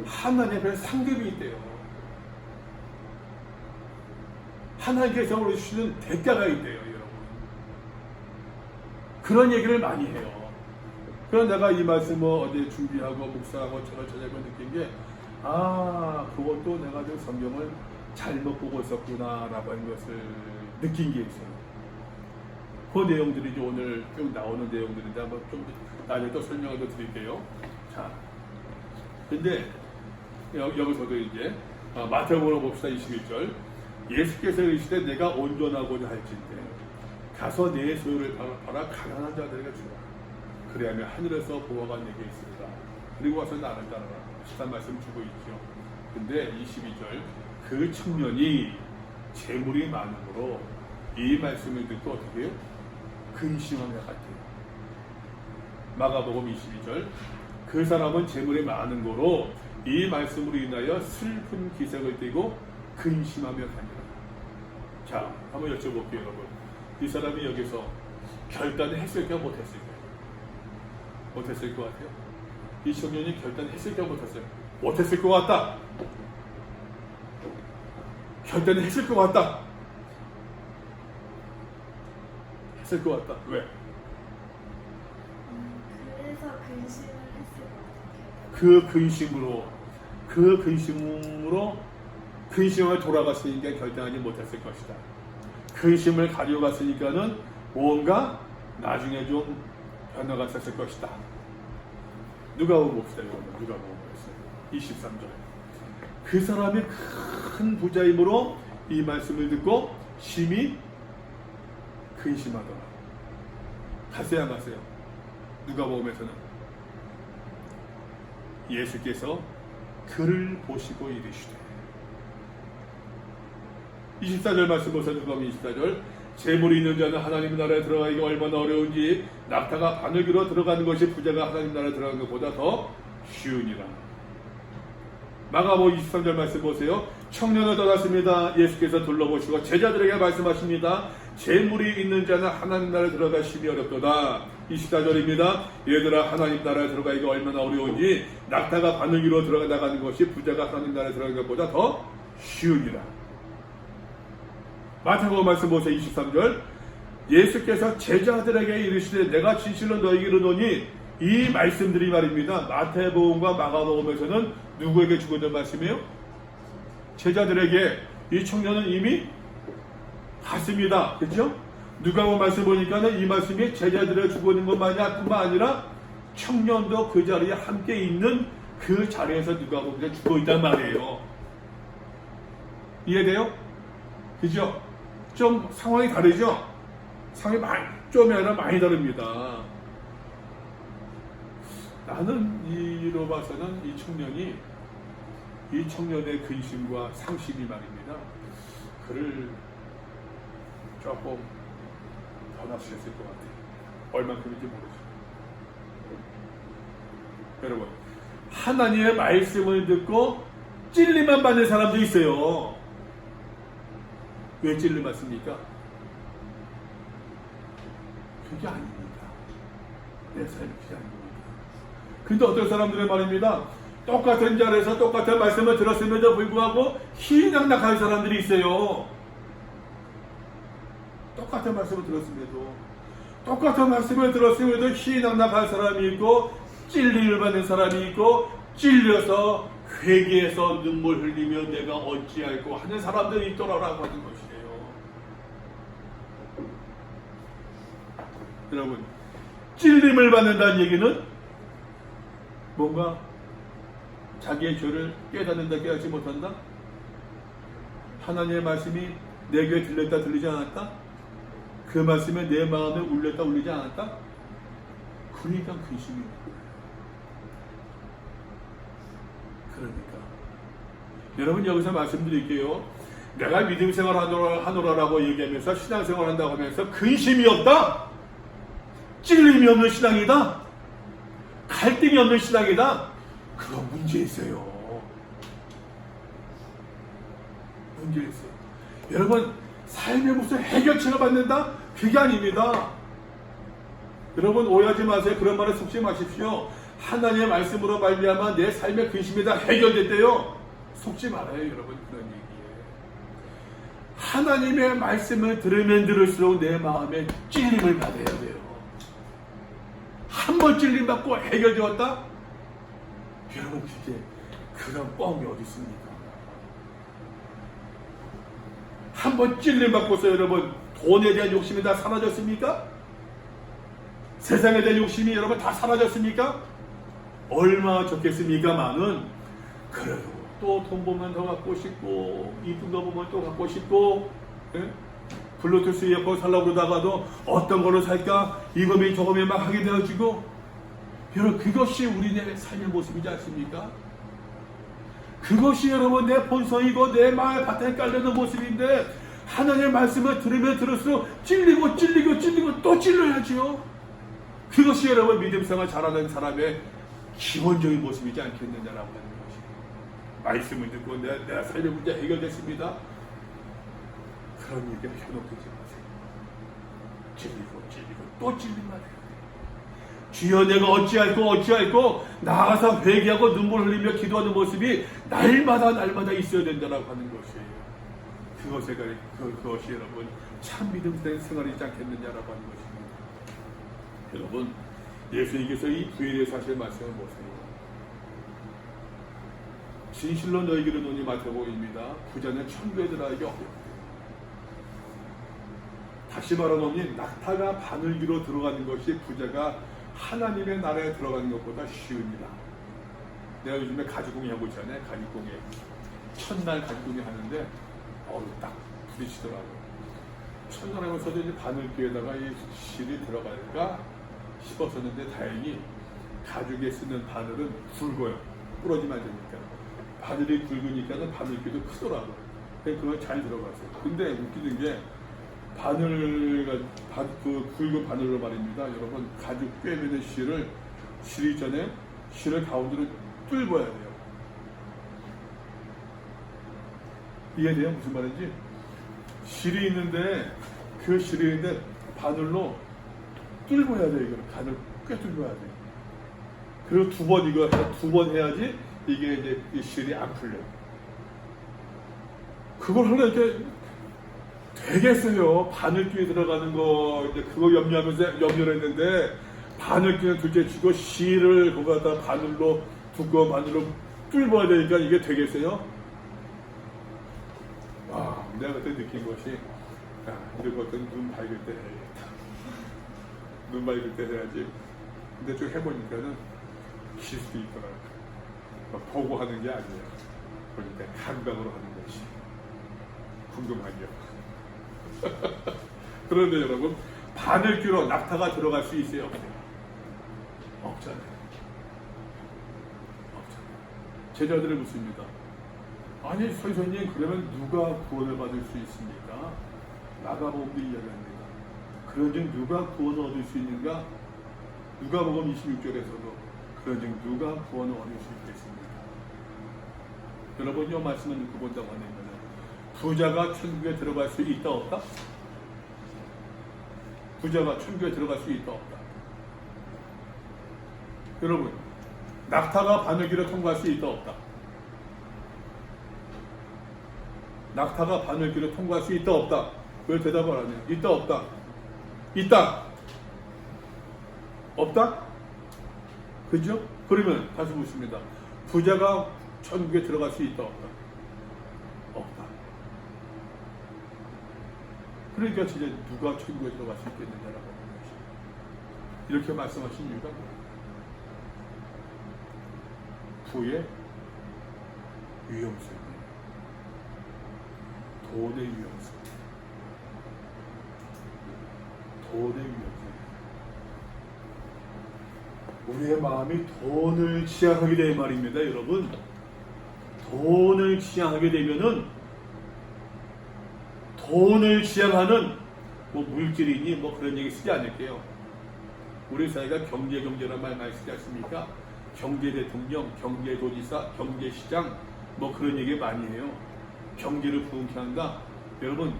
하나님 앞에서 상급이 있대요. 하나님께서 우리 주시는 대가가 있대요, 여러분. 그런 얘기를 많이 해요. 그래서 내가 이 말씀을 어제 준비하고 묵상하고 저녁에 느낀 게, 그것도 내가 좀 성경을 잘못 보고 있었구나라고 하는 것을 느낀 게 있어요. 그 내용들이 이제 오늘 쭉 나오는 내용들인데 한번 좀 나중에 또 설명을 더 드릴게요. 자, 근데 여기서도 이제 마태복음으로 봅시다. 21절. 예수께서 이르시되 내가 온전하고자 할진대 가서 내 소유를 팔아 가난한 자들에게 주라. 그래야면 하늘에서 보화가 내게 있으리라. 그리고 와서 나를 따르라. 비슷한 말씀 주고 있죠. 근데 22절, 그 청년이 재물이 많으므로 이 말씀을 듣고 어떻게 해요? 근심하며 같아요. 마가복음 22절, 그 사람은 재물이 많은 거로 이 말씀으로 인하여 슬픈 기색을 띠고 근심하며 가니라. 자, 한번 여쭤볼게요, 여러분. 이 사람이 여기서 결단을 했을까 못했을까요? 못했을 것 같아요. 이 청년이 결단했을까 못했어요? 못했을 것 같다. 결단을 했을 것 같다. 했을 것 같다. 왜? 그래서 근심을 했을 것 같아요. 그 근심을 돌아갔으니까 결단하지 못했을 것이다. 근심을 가져갔으니까는 뭔가 나중에 좀 변화가 있었을 것이다. 누가복음 봅시다, 여러분. 누가복음 23절. 그 사람이 큰 부자이므로 이 말씀을 듣고 심히 근심하더라. 가세요, 안 가세요? 누가복음에서는 예수께서 그를 보시고 이르시되, 24절 말씀 보세요. 누가복음 24절. 재물이 있는 자는 하나님 나라에 들어가기가 얼마나 어려운지 낙타가 바늘기로 들어가는 것이 부자가 하나님 나라에 들어가는 것보다 더 쉬우니라. 마가복음 23절 말씀 보세요. 청년을 떠났습니다. 예수께서 둘러보시고 제자들에게 말씀하십니다. 재물이 있는 자는 하나님 나라에 들어가기 심히 어렵도다. 24절입니다. 얘들아, 하나님 나라에 들어가기가 얼마나 어려운지 낙타가 바늘기로 들어가는 것이 부자가 하나님 나라에 들어가는 것보다 더 쉬우니라. 마태복음 말씀 보세요. 23절. 예수께서 제자들에게 이르시되 내가 진실로 너희에게 이르노니, 이 말씀들이 말입니다. 마태복음과 마가복음에서는 누구에게 주고 있는 말씀이에요? 제자들에게. 이 청년은 이미 갔습니다. 그렇죠? 누가복음 말씀 보니까는 이 말씀이 제자들에게 주고 있는 것만이 아니라 청년도 그 자리에 함께 있는 그 자리에서 누가복음에 주고 있단 말이에요. 이해돼요? 그죠? 좀 상황이 다르죠? 상황이 좀이 아니라 많이 다릅니다. 나는 이로 봐서는 이 청년의 근심과 상심이 말입니다. 그를 조금 변화시켰을 것 같아요. 얼만큼인지 모르죠. 여러분, 하나님의 말씀을 듣고 찔림만 받는 사람도 있어요. 왜 찔림 받습니까? 그게 아닙니다. 내 삶이 그게 아닙니다. 근데 어떤 사람들은 말입니다. 똑같은 자리에서 똑같은 말씀을 들었음에도 불구하고 희낙낙할 사람들이 있어요. 똑같은 말씀을 들었음에도 희낙낙할 사람이 있고, 찔림을 받는 사람이 있고, 찔려서 회개해서 눈물 흘리며 내가 어찌할꼬 하는 사람들이 있더라라고 하는 것이에요. 여러분, 찔림을 받는다는 얘기는 뭔가 자기의 죄를 깨닫는다, 깨닫지 못한다? 하나님의 말씀이 내 귀에 들렸다, 들리지 않았다? 그 말씀에 내 마음에 울렸다, 울리지 않았다? 그러니까 근심이에요. 그러니까 여러분, 여기서 말씀드릴게요. 내가 믿음 생활 하노라라고 얘기하면서 신앙생활 한다고 하면서 근심이 없다? 찔림이 없는 신앙이다? 갈등이 없는 신앙이다? 그거 문제 있어요. 문제 있어요. 여러분, 삶에 무슨 해결책을 받는다? 그게 아닙니다. 여러분, 오해하지 마세요. 그런 말에 속지 마십시오. 하나님의 말씀으로 말미암아 내 삶의 근심이 다 해결됐대요. 속지 말아요, 여러분. 그런 얘기에 하나님의 말씀을 들으면 들을수록 내 마음에 찔림을 받아야 돼요. 한 번 찔림 받고 해결되었다? 여러분, 그런 뻥이 어디 있습니까? 한 번 찔림 받고서 여러분 돈에 대한 욕심이 다 사라졌습니까? 세상에 대한 욕심이 여러분 다 사라졌습니까? 얼마나 좋겠습니까만은, 그래도 또 돈 보면 더 갖고 싶고, 이쁜 거 보면 또 갖고 싶고, 예? 블루투스 이어폰 살려고 그러다가도 어떤 거를 살까? 이거면 저거면 막 하게 되어지고, 여러분, 그것이 우리의 삶의 모습이지 않습니까? 그것이 여러분 내 본성이고 내 마음의 바탕에 깔려있는 모습인데, 하나님의 말씀을 들으면 들을수록 찔리고 또 찔러야지요. 그것이 여러분 믿음 생활 잘하는 사람의 기본적인 모습이지 않겠느냐라고 하는 것이에요. 말씀을 듣고 내 삶의 문제 해결됐습니다. 그런 얘기를 현혹되지 마세요. 찔리고 또 찔림만 해요. 주여, 내가 어찌할꼬 나가서 회개하고 눈물 흘리며 기도하는 모습이 날마다 있어야 된다라고 하는 것이에요. 그것이 여러분 참 믿음 생활이지 않겠느냐라고 하는 것입니다. 여러분, 예수님께서 이 부에 대해서 하실 말씀을 보세요. 진실로 너희에게 노니 마태복음입니다. 부자는 천국에 들어가기 어렵다. 다시 말하노니 낙타가 바늘귀로 들어가는 것이 부자가 하나님의 나라에 들어가는 것보다 쉬웁니다. 내가 요즘에 가지공예 하고 있잖아요. 가지공예. 첫날 가지공예 하는데 딱 부딪히더라고요. 첫날 하면서도 이제 바늘귀에다가 이 실이 들어갈까 싶었었는데, 다행히 가죽에 쓰는 바늘은 굵어요. 부러지면 안 되니까. 바늘이 굵으니까는 바늘귀도 크더라고요. 그걸 잘 들어갔어요. 근데 웃기는 게 그 굵은 바늘로 말입니다. 여러분, 가죽 꿰매는 실이 전에 실을 가운데로 뚫어야 돼요. 이해돼요? 무슨 말인지? 실이 있는데 바늘로 뚫어야 돼요. 이걸 바늘 꿰뚫어야 돼요. 그리고 두 번 해야지 이게 이제 이 실이 안 풀려요. 그걸 하려니까 되겠어요. 바늘귀에 들어가는 거 이제 그거 염려를 했는데, 바늘귀는 둘째 치고 실을 그거 갖다 두꺼운 바늘로 뚫어야 되니까 이게 되겠어요? 내가 그때 느낀 것이, 이런 것들은 눈 밝을 때 해야겠다. 눈 밝을 때 해야지. 근데 좀 해보니까는 길 수도 있더라고요. 보고 하는 게 아니에요. 그러니까 감각으로 하는 것이 궁금하죠. 그런데 여러분, 바늘귀로 낙타가 들어갈 수 있어요? 없잖아요. 제자들을 묻습니다. 아니 선생님, 그러면 누가 구원을 받을 수 있습니까? 마가복음도 이야기합니다. 그런즉 누가 구원을 얻을 수 있는가? 누가복음 26절에서도 그런즉 누가 구원을 얻을 수 있겠습니까? 여러분, 이 말씀을 듣고 본다고 하면 부자가 천국에 들어갈 수 있다 없다? 부자가 천국에 들어갈 수 있다 없다? 여러분, 낙타가 바늘길을 통과할 수 있다 없다? 낙타가 바늘길을 통과할 수 있다 없다? 왜 대답을 안 해요? 있다 없다? 있다. 없다? 그죠? 그러면 다시 묻습니다. 부자가 천국에 들어갈 수 있다 없다? 없다. 그러니까 진짜 누가 천국에 들어갈 수 있겠느냐라고 하는 것이. 이렇게 말씀하신 이유가 뭐예요? 부의 위험성, 돈의 위험성, 돈의 위험성. 우리의 마음이 돈을 지향하게 되는 말입니다, 여러분. 돈을 지향하게 되면은 돈을 지향하는 뭐 물질이니 뭐 그런 얘기 쓰지 않을게요. 우리 사회가 경제라는 말 많이 쓰지 않습니까? 경제대통령, 경제도지사, 경제시장 뭐 그런 얘기 많이 해요. 경제를 부흥케 한다. 여러분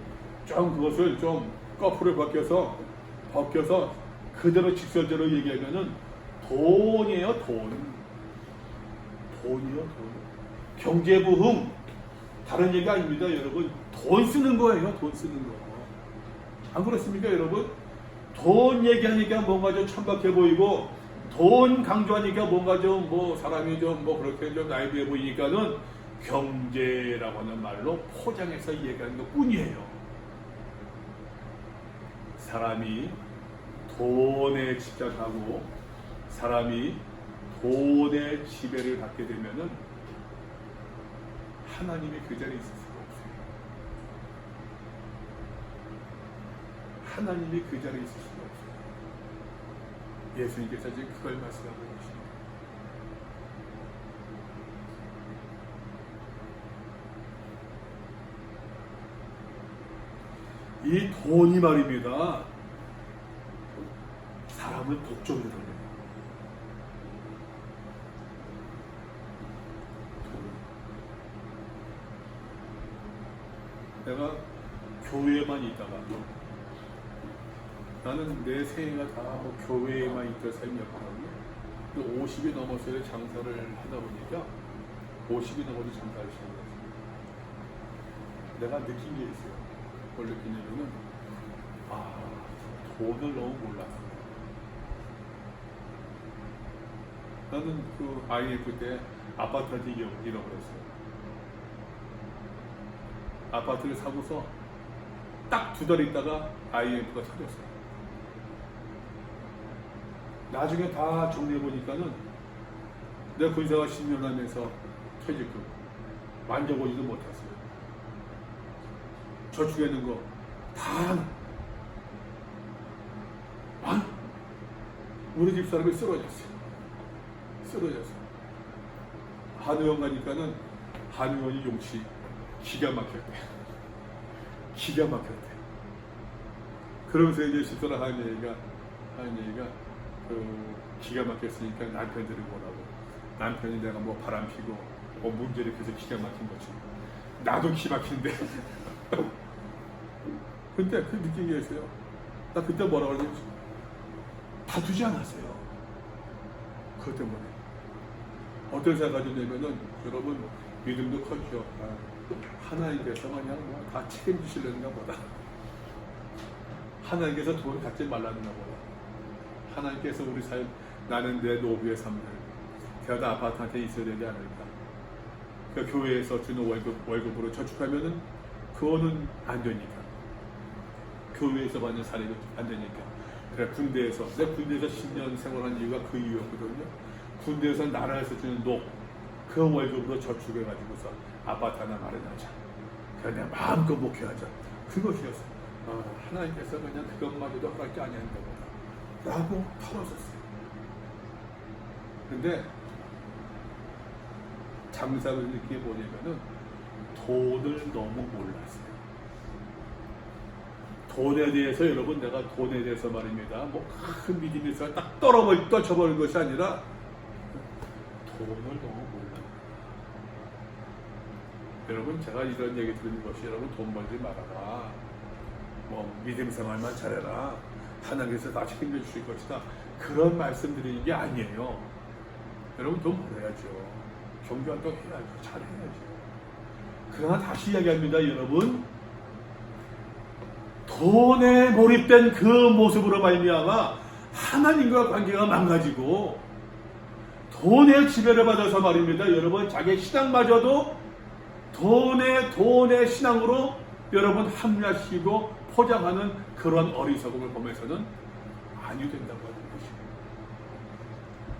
좀 그것을 좀 거꾸로 벗겨서 그대로 직설대로 얘기하면은 돈이에요, 돈. 돈이요, 돈. 경제 부흥 다른 얘기 아닙니다, 여러분. 돈 쓰는 거예요, 돈 쓰는 거. 안 그렇습니까, 여러분? 돈 얘기하니까 뭔가 좀 천박해 보이고, 돈 강조하니까 뭔가 좀 뭐 사람이 좀 뭐 그렇게 좀 나이브해 보이니까는 경제라고 하는 말로 포장해서 얘기하는 것 뿐이에요. 사람이 돈에 집착하고 사람이 돈의 지배를 받게 되면은 하나님이 그 자리에 있을 수가 없어요. 하나님이 그 자리에 있을 수가 없어요. 예수님께서 지금 그걸 말씀하고 계십니다. 이 돈이 말입니다. 사람을 독점으로 돌려요. 내가 교회에만 있다가 나는 내 생애가 다 뭐 교회에만 있던 삶이었거든요. 50이 넘어서 장사를 하다 보니까 50이 넘어도 장사를 시작했어요. 내가 느낀 게 있어요. 뭘 느끼냐면은 돈을 너무 몰랐어. 나는 그 IMF 때 아파트한테 잃어버렸어요. 아파트를 사고서 딱 2달 있다가 IMF가 터졌어요. 나중에 다 정리해보니까는 내가 군생활 10년 하면서 퇴직금 만져보지도 못했어요. 저축해놓은 거 다 우리 집 사람이 쓰러졌어요. 한의원 가니까는 한의원이 용치 기가 막혔대. 그러면서 이제 집사람 하는 얘기가 그 기가 막혔으니까 남편 데리고 오라고. 남편이 내가 뭐 바람 피고 뭐 문제를 계속 기가 막힌 거지. 나도 기 막힌데. 근데 그 느낌이 있어요. 나 그때 뭐라고 그러지? 다투지 않았어요. 그것 때문에. 어떤 생각이 되면은 여러분 믿음도 커지죠. 하나님께서 그냥 뭐 다 책임지시려는가 보다. 하나님께서 돈을 갖지 말라는가 보다. 하나님께서 우리 삶, 나는 내 노후의 삶을 그러다 아파트한테 있어야 되지 않을까. 그러니까 교회에서 주는 월급으로 저축하면은 그거는 안 되니까. 교회에서 받는 사례가 안 되니까. 그래 군대에서 10년 생활한 이유가 그 이유였거든요. 군대에서 나라에서 주는 그 월급으로 저축해가지고서 아파트 하나 마련하자. 그냥 마음껏 목회하자. 그것이었어요. 하나님께서 그냥 그것마저도 허락지 아니한다 보다 라고 털어줬어요. 근데 장사를 이렇게 보내면은 돈을 너무 몰랐어요. 돈에 대해서 여러분 내가 돈에 대해서 말입니다. 뭐 큰 믿음이 있어서 딱 떨쳐버린 것이 아니라 돈을 너무 몰라요. 여러분 제가 이런 얘기 드리는 것이 여러분 돈 벌지 말아라. 뭐 믿음 생활만 잘해라. 하나님께서 다 책임져 주실 것이다. 그런 말씀 드리는 게 아니에요. 여러분 돈 벌어야죠. 경제활동 해야죠. 잘해야죠. 그러나 다시 이야기합니다. 여러분, 돈에 몰입된 그 모습으로 말미암아 하나님과 관계가 망가지고 돈의 지배를 받아서 말입니다. 여러분, 자기 신앙마저도 돈의 신앙으로 여러분 합리화시키고 포장하는 그런 어리석음을 보면서는 아니 된다고 하는 것입니다.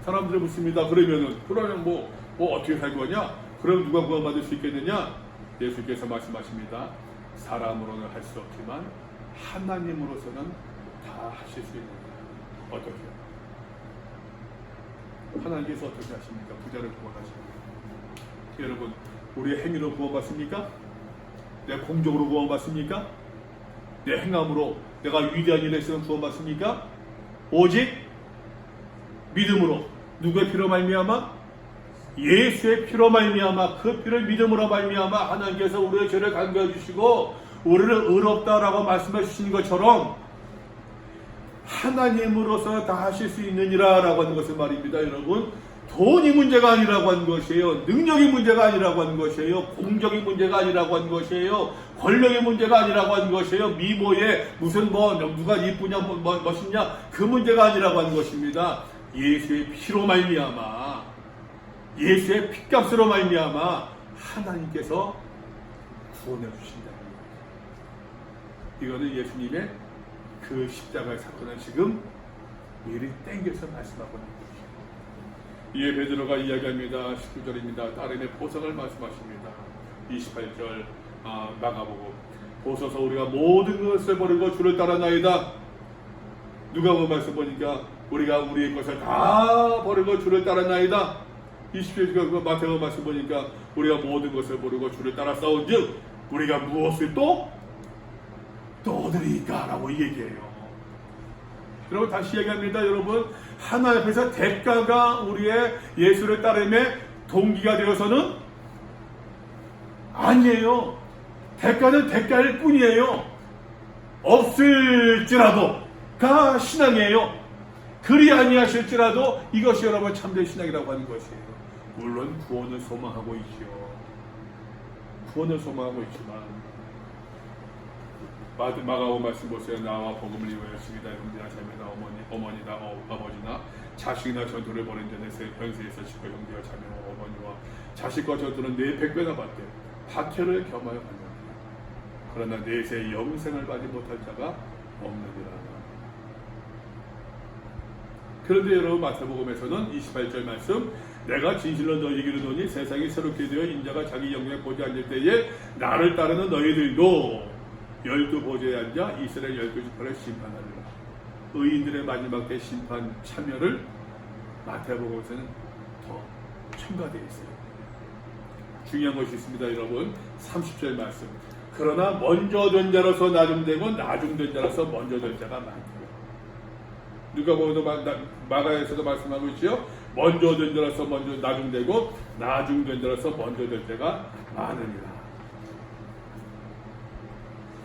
사람들이 묻습니다. 그러면 뭐 어떻게 살 거냐? 그럼 누가 구원받을 수 있겠느냐? 예수께서 말씀하십니다. 사람으로는 할 수 없지만 하나님으로서는 다 하실 수 있는 거예요. 어떻게요? 하나님께서 어떻게 하십니까? 부자를 구원하십니까? 여러분, 우리의 행위로 구원받습니까? 내 공적으로 구원받습니까? 내 행함으로 내가 위대한 일을 했으면 구원받습니까? 오직 믿음으로, 누구의 피로 말미암아? 예수의 피로 말미암아, 그 피를 믿음으로 말미암아 하나님께서 우리의 죄를 간구해 주시고 우리를 의롭다라고 말씀해 주신 것처럼 하나님으로서 다 하실 수 있느니라 라고 하는 것을 말입니다. 여러분, 돈이 문제가 아니라고 하는 것이에요. 능력이 문제가 아니라고 하는 것이에요. 공적인 문제가 아니라고 하는 것이에요. 권력의 문제가 아니라고 하는 것이에요. 미모에 무슨 누가 이쁘냐 멋있냐 그 문제가 아니라고 하는 것입니다. 예수의 피로 말미암아, 예수의 피값으로 말미암아 하나님께서 구원해 주신다. 이거는 예수님의 그 십자가의 사건을 지금 미리 땡겨서 말씀하고 있는 것이에요. 이에 베드로가 이야기합니다. 19절입니다. 딸인의 보상을 말씀하십니다. 28절 마가복음 보소서 우리가 모든 것을 버리고 주를 따랐나이다. 누가복음 말씀 보니까 우리가 우리의 것을 다 버리고 주를 따랐나이다. 27절 마태복음 말씀 보니까 우리가 모든 것을 버리고 주를 따랐사온즉 우리가 무엇을 또 얻으리까 라고 얘기해요. 여러분 다시 얘기합니다. 여러분, 하나님 앞에서 대가가 우리의 예수를 따름의 동기가 되어서는 아니에요. 대가는 대가일 뿐이에요. 없을지라도가 신앙이에요. 그리 아니하실지라도 이것이 여러분 참된 신앙이라고 하는 것이에요. 물론 구원을 소망하고 있죠. 구원을 소망하고 있지만 마가복음 말씀 보세요. 나와 복음을 위하였습니다. 형제나 자매나 어머니나 아버지나 자식이나 전투를 벌인 자는 현세에서 집과 형제와 자매와 어머니와 자식과 전투는 네 100배나 받되 박해를 겸하여 받느니라. 그러나 내세 영생을 받지 못할 자가 없느니라. 그런데 여러분 마태복음에서는 28절 말씀 내가 진실로 너희에게 이르노니 세상이 새롭게 되어 인자가 자기 영광에 보좌에 앉을 때에 나를 따르는 너희들도 12보좌에 앉아 이스라엘 12지파를 심판하리라. 의인들의 마지막 때 심판 참여를 마태복음에서는 더 첨가되어 있어요. 중요한 것이 있습니다. 여러분 30절 말씀 그러나 먼저 된 자로서 나중되고 나중된 자로서 먼저 된 자가 많다. 누가복음도 마가에서도 말씀하고 있죠. 먼저 된 자로서 먼저 나중되고 나중된 자로서 먼저 된 자가 많으니라.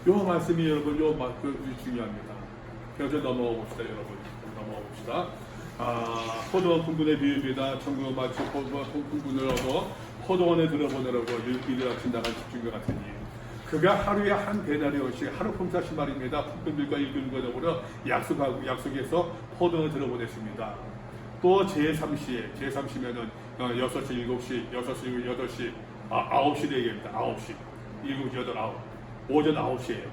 요 말씀이 여러분 중요합니다. 그래서 넘어가 봅시다. 여러분 넘어가 봅시다. 포도원 품꾼의 비유입니다. 천국을 마치 포도원 품꾼을 얻어 포도원에 들어보내라고 이들 아침 나간 집중과 같으니 그가 하루에 한 데나리온씩 하루 품삯이 말입니다. 품꾼들과 일꾼과 더불어 약속해서 포도원에 들어보냈습니다. 또 제3시에 제3시면은 6시, 7시, 6시, 8시, 9시 얘기합니다. 9시, 7시, 8, 9 오전 9시에요.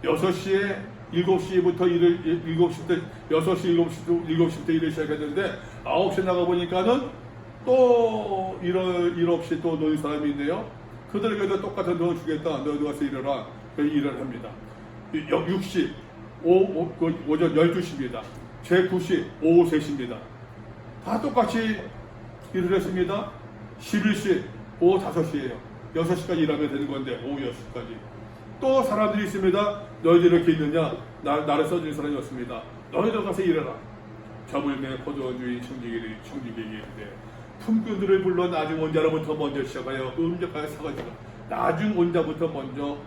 6시에 7시부터 7시부터 6시, 7시부터 일을 시작했는데 9시에 나가보니까는 또 일 없이 또 노는 사람이 있네요. 그들에게도 똑같은 돈 주겠다. 너희도 와서 일어라. 일을 합니다. 6시 오전 12시입니다. 제9시 오후 3시입니다. 다 똑같이 일을 했습니다. 11시 오후 5시예요. 6시까지 일하면 되는 건데 오후 6시까지. 또 사람들이 있습니다. 너희들 이렇게 있느냐? 나를 써준 사람이 없습니다. 너희들 가서 일해라. 저물매 포도원 주인 청지기에게 이르되 품꾼들을 불러 나중 온 자로부터 먼저 시작하여 음적하여 사가지고 나중 온 자부터 먼저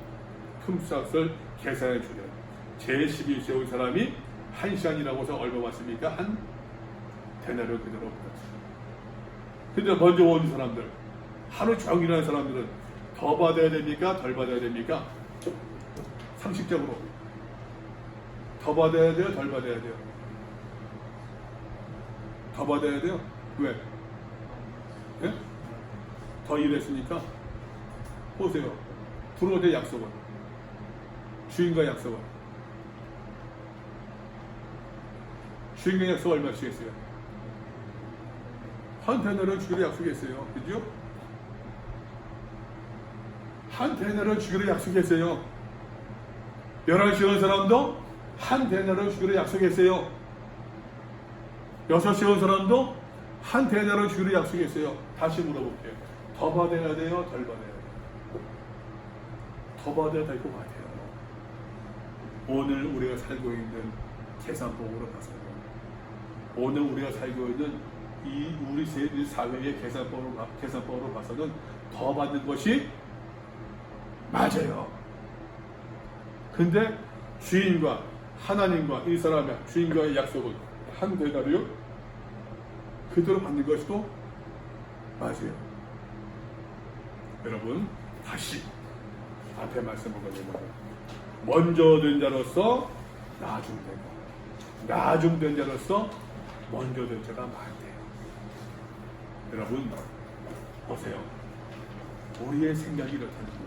품삯을 계산해 주려. 제11시에 온 사람이 1시간이라고 해서 얼마 받습니까? 한 데나리온 그대로 받았습니다. 근데 먼저 온 사람들, 하루 종일 하는 사람들은 더 받아야 됩니까? 덜 받아야 됩니까? 상식적으로 더 받아야 돼요? 덜 받아야 돼요? 더 받아야 돼요? 왜? 예? 더 일했으니까. 보세요. 들어오대 약속은, 주인과 약속은, 주인과 약속 얼마씩 했어요? 한 테너를 주기로 약속했어요. 그죠? 한 테너를 주기로 약속했어요. 11시 온 사람도 한 테너를 주기로 약속했어요. 6시 온 사람도 한 테너를 주기로 약속했어요. 다시 물어볼게요. 더 받아야 돼요? 덜 받아야 돼요? 더 받아야 될 것 같아요. 오늘 우리가 살고 있는 계산법으로 봐서는, 오늘 우리가 살고 있는 이 우리 사회의 계산법으로 봐서는 더 받는 것이 맞아요. 근데 주인과 하나님과 이 사람의 주인과의 약속은 한 대나리요? 그대로 받는 것도 맞아요. 여러분, 다시 앞에 말씀한 것처럼 먼저 된 자로서 나중되고, 나중된 자로서 먼저 된 자가 많대요. 여러분 보세요. 우리의 생각이 이렇다는 거예요.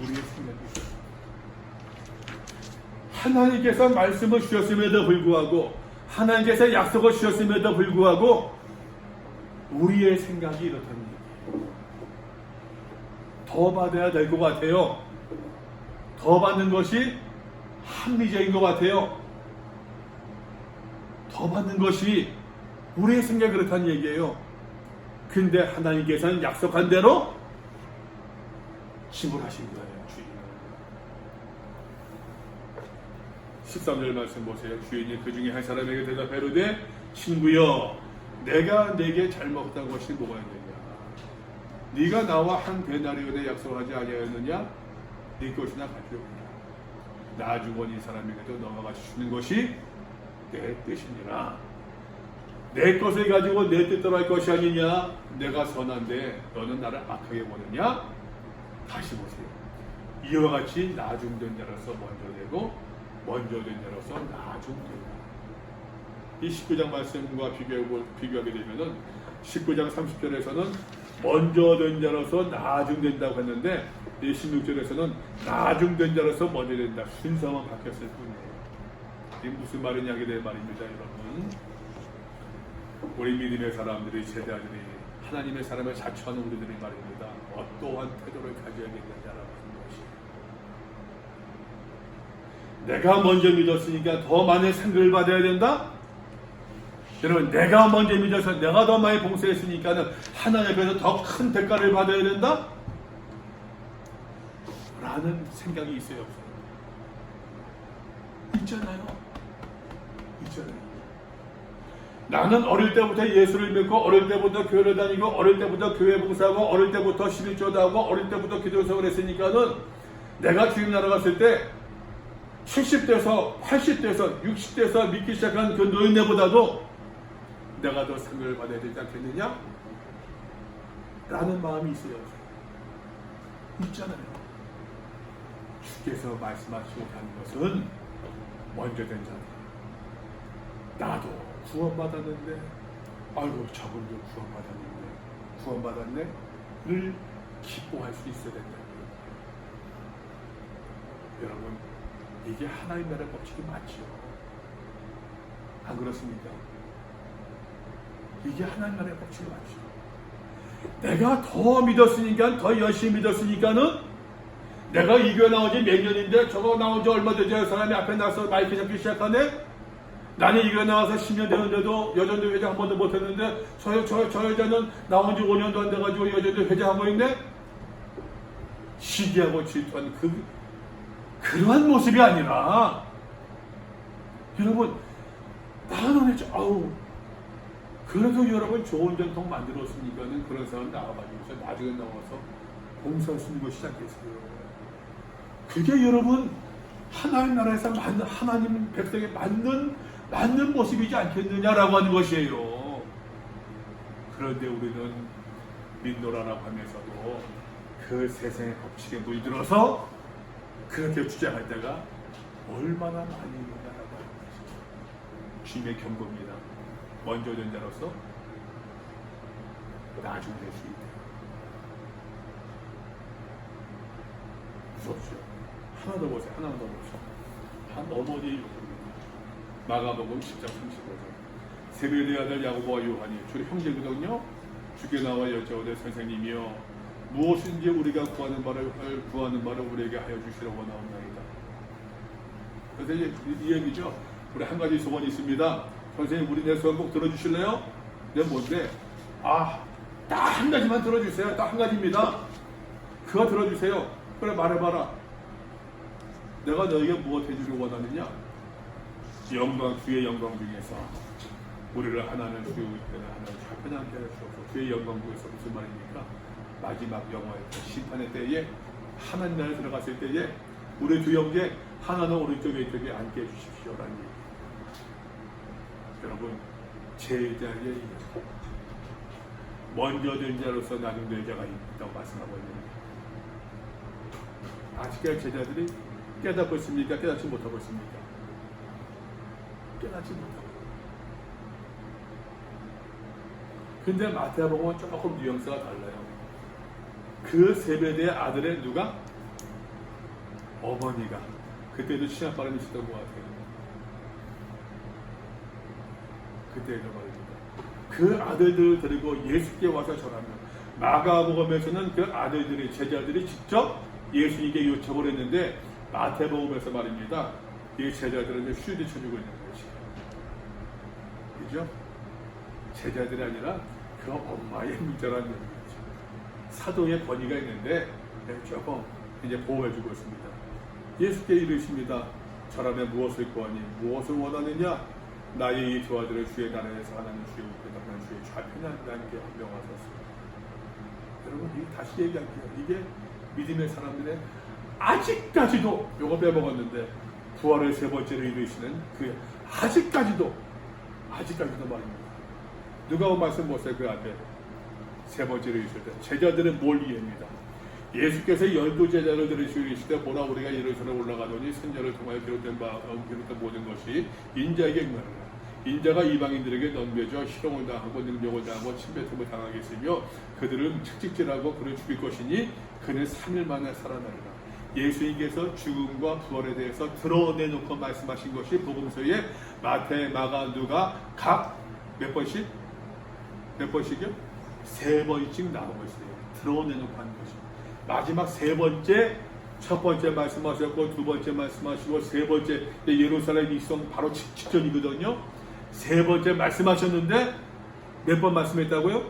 우리의 생각이 하나님께서 말씀을 주셨음에도 불구하고, 하나님께서 약속을 주셨음에도 불구하고 우리의 생각이 이렇다는 얘기예요. 더 받아야 될 것 같아요. 더 받는 것이 합리적인 것 같아요. 더 받는 것이 우리의 생각이 그렇다는 얘기예요. 근데 하나님께서는 약속한 대로 지불하신 거예요. 주인 13절 말씀 보세요. 주인이 그 중에 한 사람에게 대답하되, 친구여, 내가 내게 잘못한 것이 뭐가 있느냐? 네가 나와 한 데나리온에 약속하지 아니하였느냐? 네 것이나 가져오라. 나중은 이 사람에게도 너가 같이 주는 것이 내 뜻이니라. 내 것을 가지고 내 뜻대로 할 것이 아니냐? 내가 선한데 너는 나를 악하게 보느냐? 다시 보세요. 이와 같이 나중된 자로서 먼저 되고, 먼저 된 자로서 나중되라. 이 19장 말씀과 비교하게 되면은 19장 30절에서는 먼저 된 자로서 나중된다고 했는데, 이 16절에서는 나중된 자로서 먼저 된다. 순서만 바뀌었을 뿐이에요. 이게 무슨 말이냐 하게 될 말입니다, 여러분. 우리 믿음의 사람들이, 제자들이, 하나님의 사람을 자처하는 우리들의 말입니다. 어떠한 태도를 가져야겠느냐라고 하는 것이. 내가 먼저 믿었으니까 더 많은 상급을 받아야 된다? 여러분, 내가 먼저 믿어서 내가 더 많이 봉사했으니까 하나님 앞에서 더 큰 대가를 받아야 된다? 라는 생각이 있어요, 없어요? 있잖아요. 있잖아요. 나는 어릴 때부터 예수를 믿고, 어릴 때부터 교회를 다니고, 어릴 때부터 교회 봉사하고, 어릴 때부터 11조도 하고, 어릴 때부터 기도성을 했으니까는 내가 주님 나라 갔을 때 70대에서 80대에서 60대에서 믿기 시작한 그 노인네보다도 내가 더 상급을 받아야 되지 않겠느냐? 라는 마음이 있어요. 있잖아요. 주께서 말씀하시고 하는 것은 먼저 된 자들. 나도 구원받았는데, 아이고 저분도 구원받았네 를 기뻐할 수 있어야 된다. 여러분, 이게 하나님 나라의 법칙이 맞죠? 안 그렇습니까? 이게 하나님 나라의 법칙이 맞죠? 내가 더 믿었으니까, 더 열심히 믿었으니까는, 내가 이 교회 나온 지 몇 년인데 저거 나온 지 얼마 되지? 사람이 앞에 나서 마이크 잡기 시작하네? 나는 이 교회 나와서 10년 되는데도 여전도 회장 한 번도 못했는데 저 여자는 나온 지 5년도 안 돼가지고 여전도 회장하고 있네? 시기하고 질투한 그러한 모습이 아니라, 여러분, 나는 그래도 여러분 좋은 전통 만들었으니까는 그런 사람 나와가지고서 나중에 나와서 봉사할 수 있는 것이지 않겠어요? 그게 여러분 하나님 나라에서 하나님 백성에 맞는 모습이지 않겠느냐라고 하는 것이에요. 그런데 우리는 믿노라라고 하면서도 그 세상의 법칙에 물들어서 그렇게 주장할 때가 얼마나 많이 있느냐라고 하는 것이죠. 주님의 경고입니다. 먼저 된 자로서 나중에 될 수 있다. 무섭죠. 하나 더 보세요. 하나 더 보세요. 한 어머니 마가복음 10장 35절. 세베대의 아들 야고보와 요한이 주의 형제거든요. 주께 나와 여쭤오되 선생님이여 무엇인지 우리가 구하는 바를 우리에게 하여 주시라고 나옵나이다. 그래서 이제 이 얘기죠. 우리 한 가지 소원이 있습니다. 선생님 우리 내 소원 꼭 들어주실래요? 내 뭔데? 딱 한 가지만 들어주세요. 딱 한 가지입니다. 그거 들어주세요. 그래 말해봐라. 내가 너에게 무엇 해주길 원하느냐? 영광, 주의 영광 중에서 우리를 하나는 주의 우편에 하나는 좌편에 함께 하시옵소서. 주의 영광 중에서 무슨 말입니까? 마지막 영화의 심판의 때에 하나님 나라에 들어갔을 때에 우리 두 형제 하나는 오른쪽에 이쪽에 앉게 해주십시오라는 얘기. 여러분 제자의 이야기. 먼저 된 자로서 나중 된 자가 있다고 말씀하고 있는데 아직까지 제자들이 깨닫고 있습니까? 깨닫지 못하고 있습니까? 깨닫지 못하고. 근데 마태복음은 조금 뉘앙스가 달라요. 그 세베대의 아들의 누가? 어머니가. 그때도 신앙바람이 있었던 것 같아요. 그때도 말입니다. 그 아들들을 데리고 예수께 와서 전하면 마가복음에서는 그 아들들이 제자들이 직접 예수님께 요청을 했는데 마태복음에서 말입니다. 이 제자들은 휴지 쳐주고 있는 것이에요. 그죠? 제자들이 아니라 그 엄마의 문자라는 얘기죠. 사도의 권위가 있는데 조금 이제 보호해주고 있습니다. 예수께 이르십니다. 저라면 무엇을 구하니 무엇을 원하느냐? 나의 이 두 아들을 주의 나라에서 하나는 주의 우편에 하나는 주의 좌편에 앉게 명하셨습니다. 여러분 이 다시 얘기할게요. 이게 믿음의 사람들의 아직까지도 요거 빼먹었는데 부활을 세 번째로 이루시는 그 아직까지도 말입니다. 누가 말씀 못해요. 그 앞에 세 번째로 이루실 때 제자들은 뭘 이해합니다. 예수께서 12제자를 들으시실 때 보라 우리가 예루살렘에 올라가더니 선자를 통하여 기록된 모든 것이 인자에게 응하리라. 인자가 이방인들에게 넘겨져 희롱을 당하고 능력을 당하고 침뱉음을 당하겠으며 그들은 채찍질하고 그를 죽일 것이니 그는 3일 만에 살아나리라. 예수님께서 죽음과 부활에 대해서 드러내놓고 말씀하신 것이 복음서에 마태, 마가, 누가 각 몇 번씩이요? 3번씩 나오고 있어요. 드러내놓고 하는 것이. 마지막 세 번째, 첫 번째 말씀하셨고 두 번째 말씀하시고 세 번째 예루살렘 입성 바로 직전이거든요. 세 번째 말씀하셨는데 몇 번 말씀했다고요?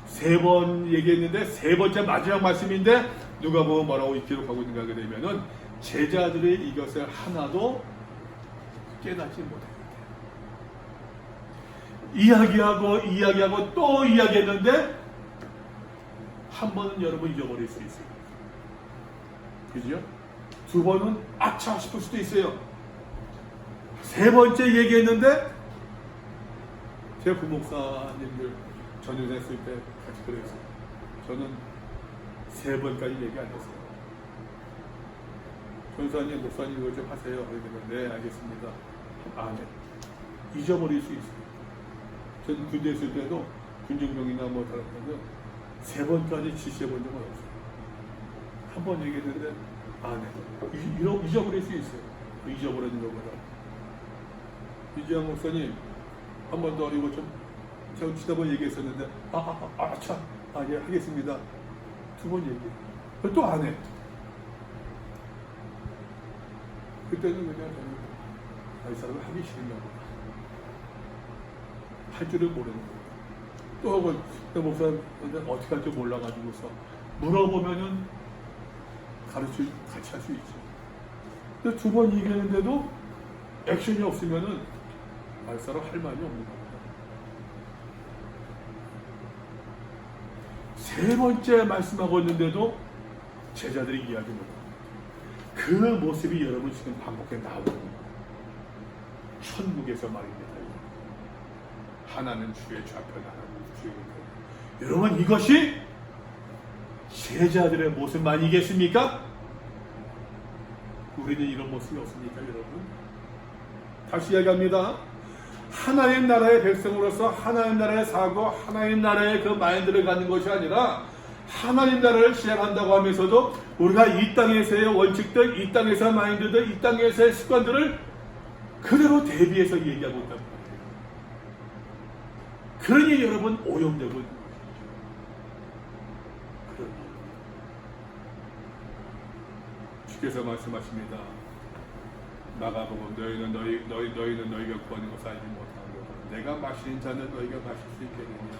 3번 얘기했는데 세 번째 마지막 말씀인데 누가 보면 뭐라고 기록하고 있는가 하게 되면은 제자들의 이것을 하나도 깨닫지 못해요. 이야기하고 또 이야기했는데 한 번은 여러분 잊어버릴 수 있어요. 그죠? 두 번은 아차 싶을 수도 있어요. 세 번째 얘기했는데 제 부목사님들 전역했을 때 같이 그랬어요. 저는 세 번까지 얘기 안 했어요. 전사님, 목사님 이거 좀 하세요. 그러면 네 알겠습니다. 안 해. 잊어버릴 수 있어요. 전 군대 있을 때도 군정병이나 뭐 다른 건데 세 번까지 지시해 본 적은 없어요. 한 번 얘기했는데 안 해. 잊어버릴 수 있어요. 잊어버리는 것보다. 이지영 목사님 한 번 더 이거 좀 제가 지난번 얘기했었는데 예 하겠습니다. 두 번 얘기해. 또 안 해. 그때는 그냥 저는 이 사람을 하기 싫은가 보다. 할 줄을 모르는 거예요. 또 하고 목사님 어떻게 할 줄 몰라가지고서 물어보면은 같이 할 수 있죠. 근데 두 번 얘기했는데도 액션이 없으면은 알 사람 할 말이 없는 겁니다. 세 번째 말씀하고 있는데도 제자들이 이해하지 못합니다. 그 모습이 여러분 지금 반복해 나오는 겁니다. 천국에서 말입니다. 하나는 주의 좌편, 하나는 주의 우편. 여러분, 이것이 제자들의 모습만이겠습니까? 우리는 이런 모습이 없습니까, 여러분? 다시 이야기합니다. 하나님 나라의 백성으로서 하나님 나라의 사고, 하나님 나라의 그 마인드를 갖는 것이 아니라 하나님 나라를 시작한다고 하면서도 우리가 이 땅에서의 원칙들, 이 땅에서의 마인드들, 이 땅에서의 습관들을 그대로 대비해서 얘기하고 있단 말이에요. 그러니 여러분, 오염되고 있는 것이죠. 주께서 말씀하십니다. 나가보고 너희는 너희가 구하는 것을 알지 못하는 거다. 내가 마시는 잔은 너희가 마실 수 있겠느냐?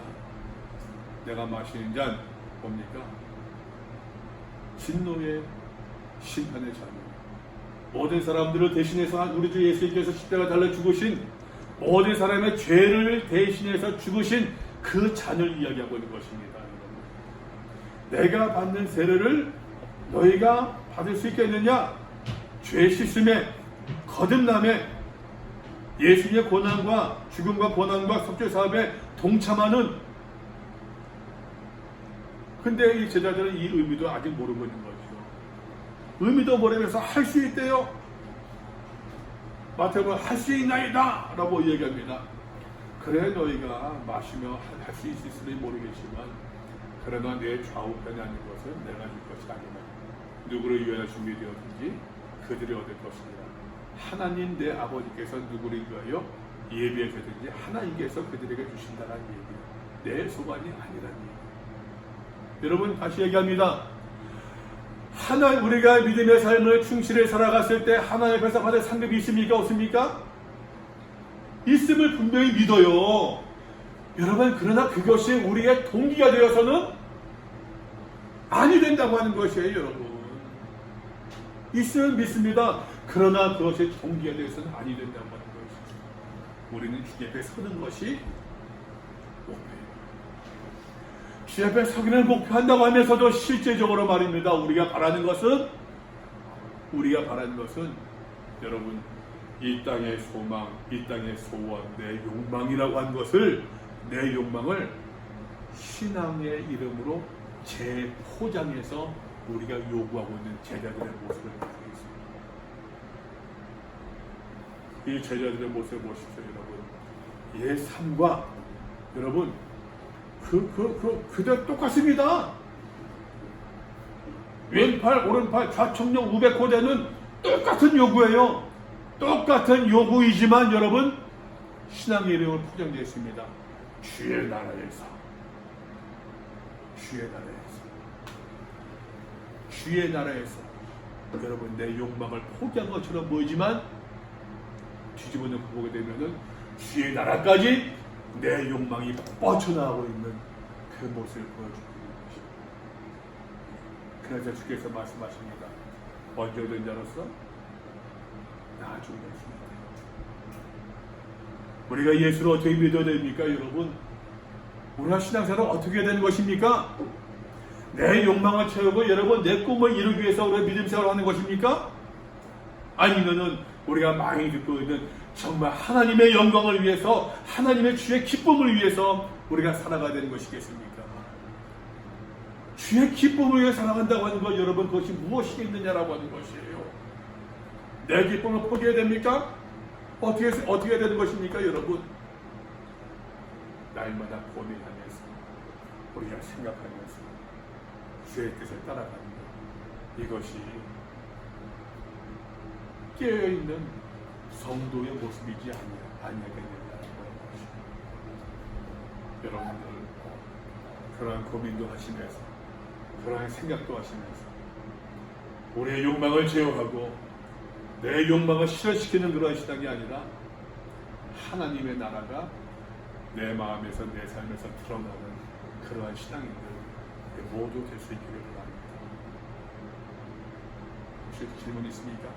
내가 마시는 잔 뭡니까? 진노의 심판의 잔이에요. 모든 사람들을 대신해서 우리 주 예수님께서 십자가 달려 죽으신 모든 사람의 죄를 대신해서 죽으신 그 잔을 이야기하고 있는 것입니다. 내가 받는 세례를 너희가 받을 수 있겠느냐? 죄 씻음에 거듭남에 예수님의 고난과 죽음과 고난과 속죄 사업에 동참하는, 근데 이 제자들은 이 의미도 아직 모르고 있는 거죠. 의미도 모르면서 할 수 있대요. 마태복음 할 수 있나이다 라고 얘기합니다. 그래 너희가 마시며 할 수 있을지 모르겠지만 그러나 내 좌우편에 앉는 것은 내가 줄 것이 아니라 누구를 위하여 준비되었든지 그들이 얻을 것이니라. 하나님 내 아버지께서 누구를 위하여 예비하셨든지 하나님께서 그들에게 주신다는 얘기예요. 내 소관이 아니라는 얘기예요. 여러분, 다시 얘기합니다. 우리가 믿음의 삶을 충실히 살아갔을 때 하나님 앞에서 받을 상급이 있습니까? 없습니까? 있음을 분명히 믿어요. 여러분, 그러나 그것이 우리의 동기가 되어서는 아니 된다고 하는 것이에요, 여러분. 있으면 믿습니다. 그러나 그것이 동기가 되어서는 아니 된다고 하는 것이죠. 우리는 주님 앞에 서는 것이 목표예요. 주님 앞에 서기를 목표한다고 하면서도 실제적으로 말입니다. 우리가 바라는 것은 여러분, 이 땅의 소망, 이 땅의 소원, 내 욕망이라고 하는 것을, 내 욕망을 신앙의 이름으로 재포장해서 우리가 요구하고 있는 제자들의 모습을 보고 있습니다. 이 제자들의 모습을 보십시오, 여러분. 옛 삶과 여러분 그대로 똑같습니다. 왼팔, 오른팔, 좌청령, 우백호대는 똑같은 요구예요. 똑같은 요구이지만 여러분, 신앙의 이름으로 포장되어 있습니다. 주의 나라에서, 주의 나라에서 여러분, 내 욕망을 포기한 것처럼 보이지만 뒤집어 놓고 보게 되면은 주의 나라까지 내 욕망이 뻗쳐나가고 있는 그 모습을 보여주고 있는 것입니다. 그래서 주께서 말씀하십니다. 먼저 된 자로서 나중에 있습니다. 우리가 예수를 어떻게 믿어야 됩니까, 여러분? 우리가 신앙생활을 어떻게 해야 되는 것입니까? 내 욕망을 채우고 여러분 내 꿈을 이루기 위해서 우리가 믿음 생활을 하는 것입니까? 아니면은 우리가 많이 듣고 있는 정말 하나님의 영광을 위해서, 하나님의 주의 기쁨을 위해서 우리가 살아가야 되는 것이겠습니까? 주의 기쁨을 위해 살아간다고 하는 것, 여러분, 그것이 무엇이겠느냐라고 하는 것이에요. 내 기쁨을 포기해야 됩니까? 어떻게 해야 되는 것입니까, 여러분? 날마다 고민하면서 우리가 생각하면서 주의 뜻을 따라가는 것, 이것이 깨어있는 성도의 모습이지 아니겠느냐는 것입니다. 여러분들 그러한 고민도 하시면서, 그러한 생각도 하시면서 우리의 욕망을 제어하고 내 욕망을 실현시키는 그러한 신앙이 아니라 하나님의 나라가 내 마음에서, 내 삶에서 드러나는 그러한 신앙인들 모두 될 수 있기를 바랍니다. 혹시 질문 있습니까?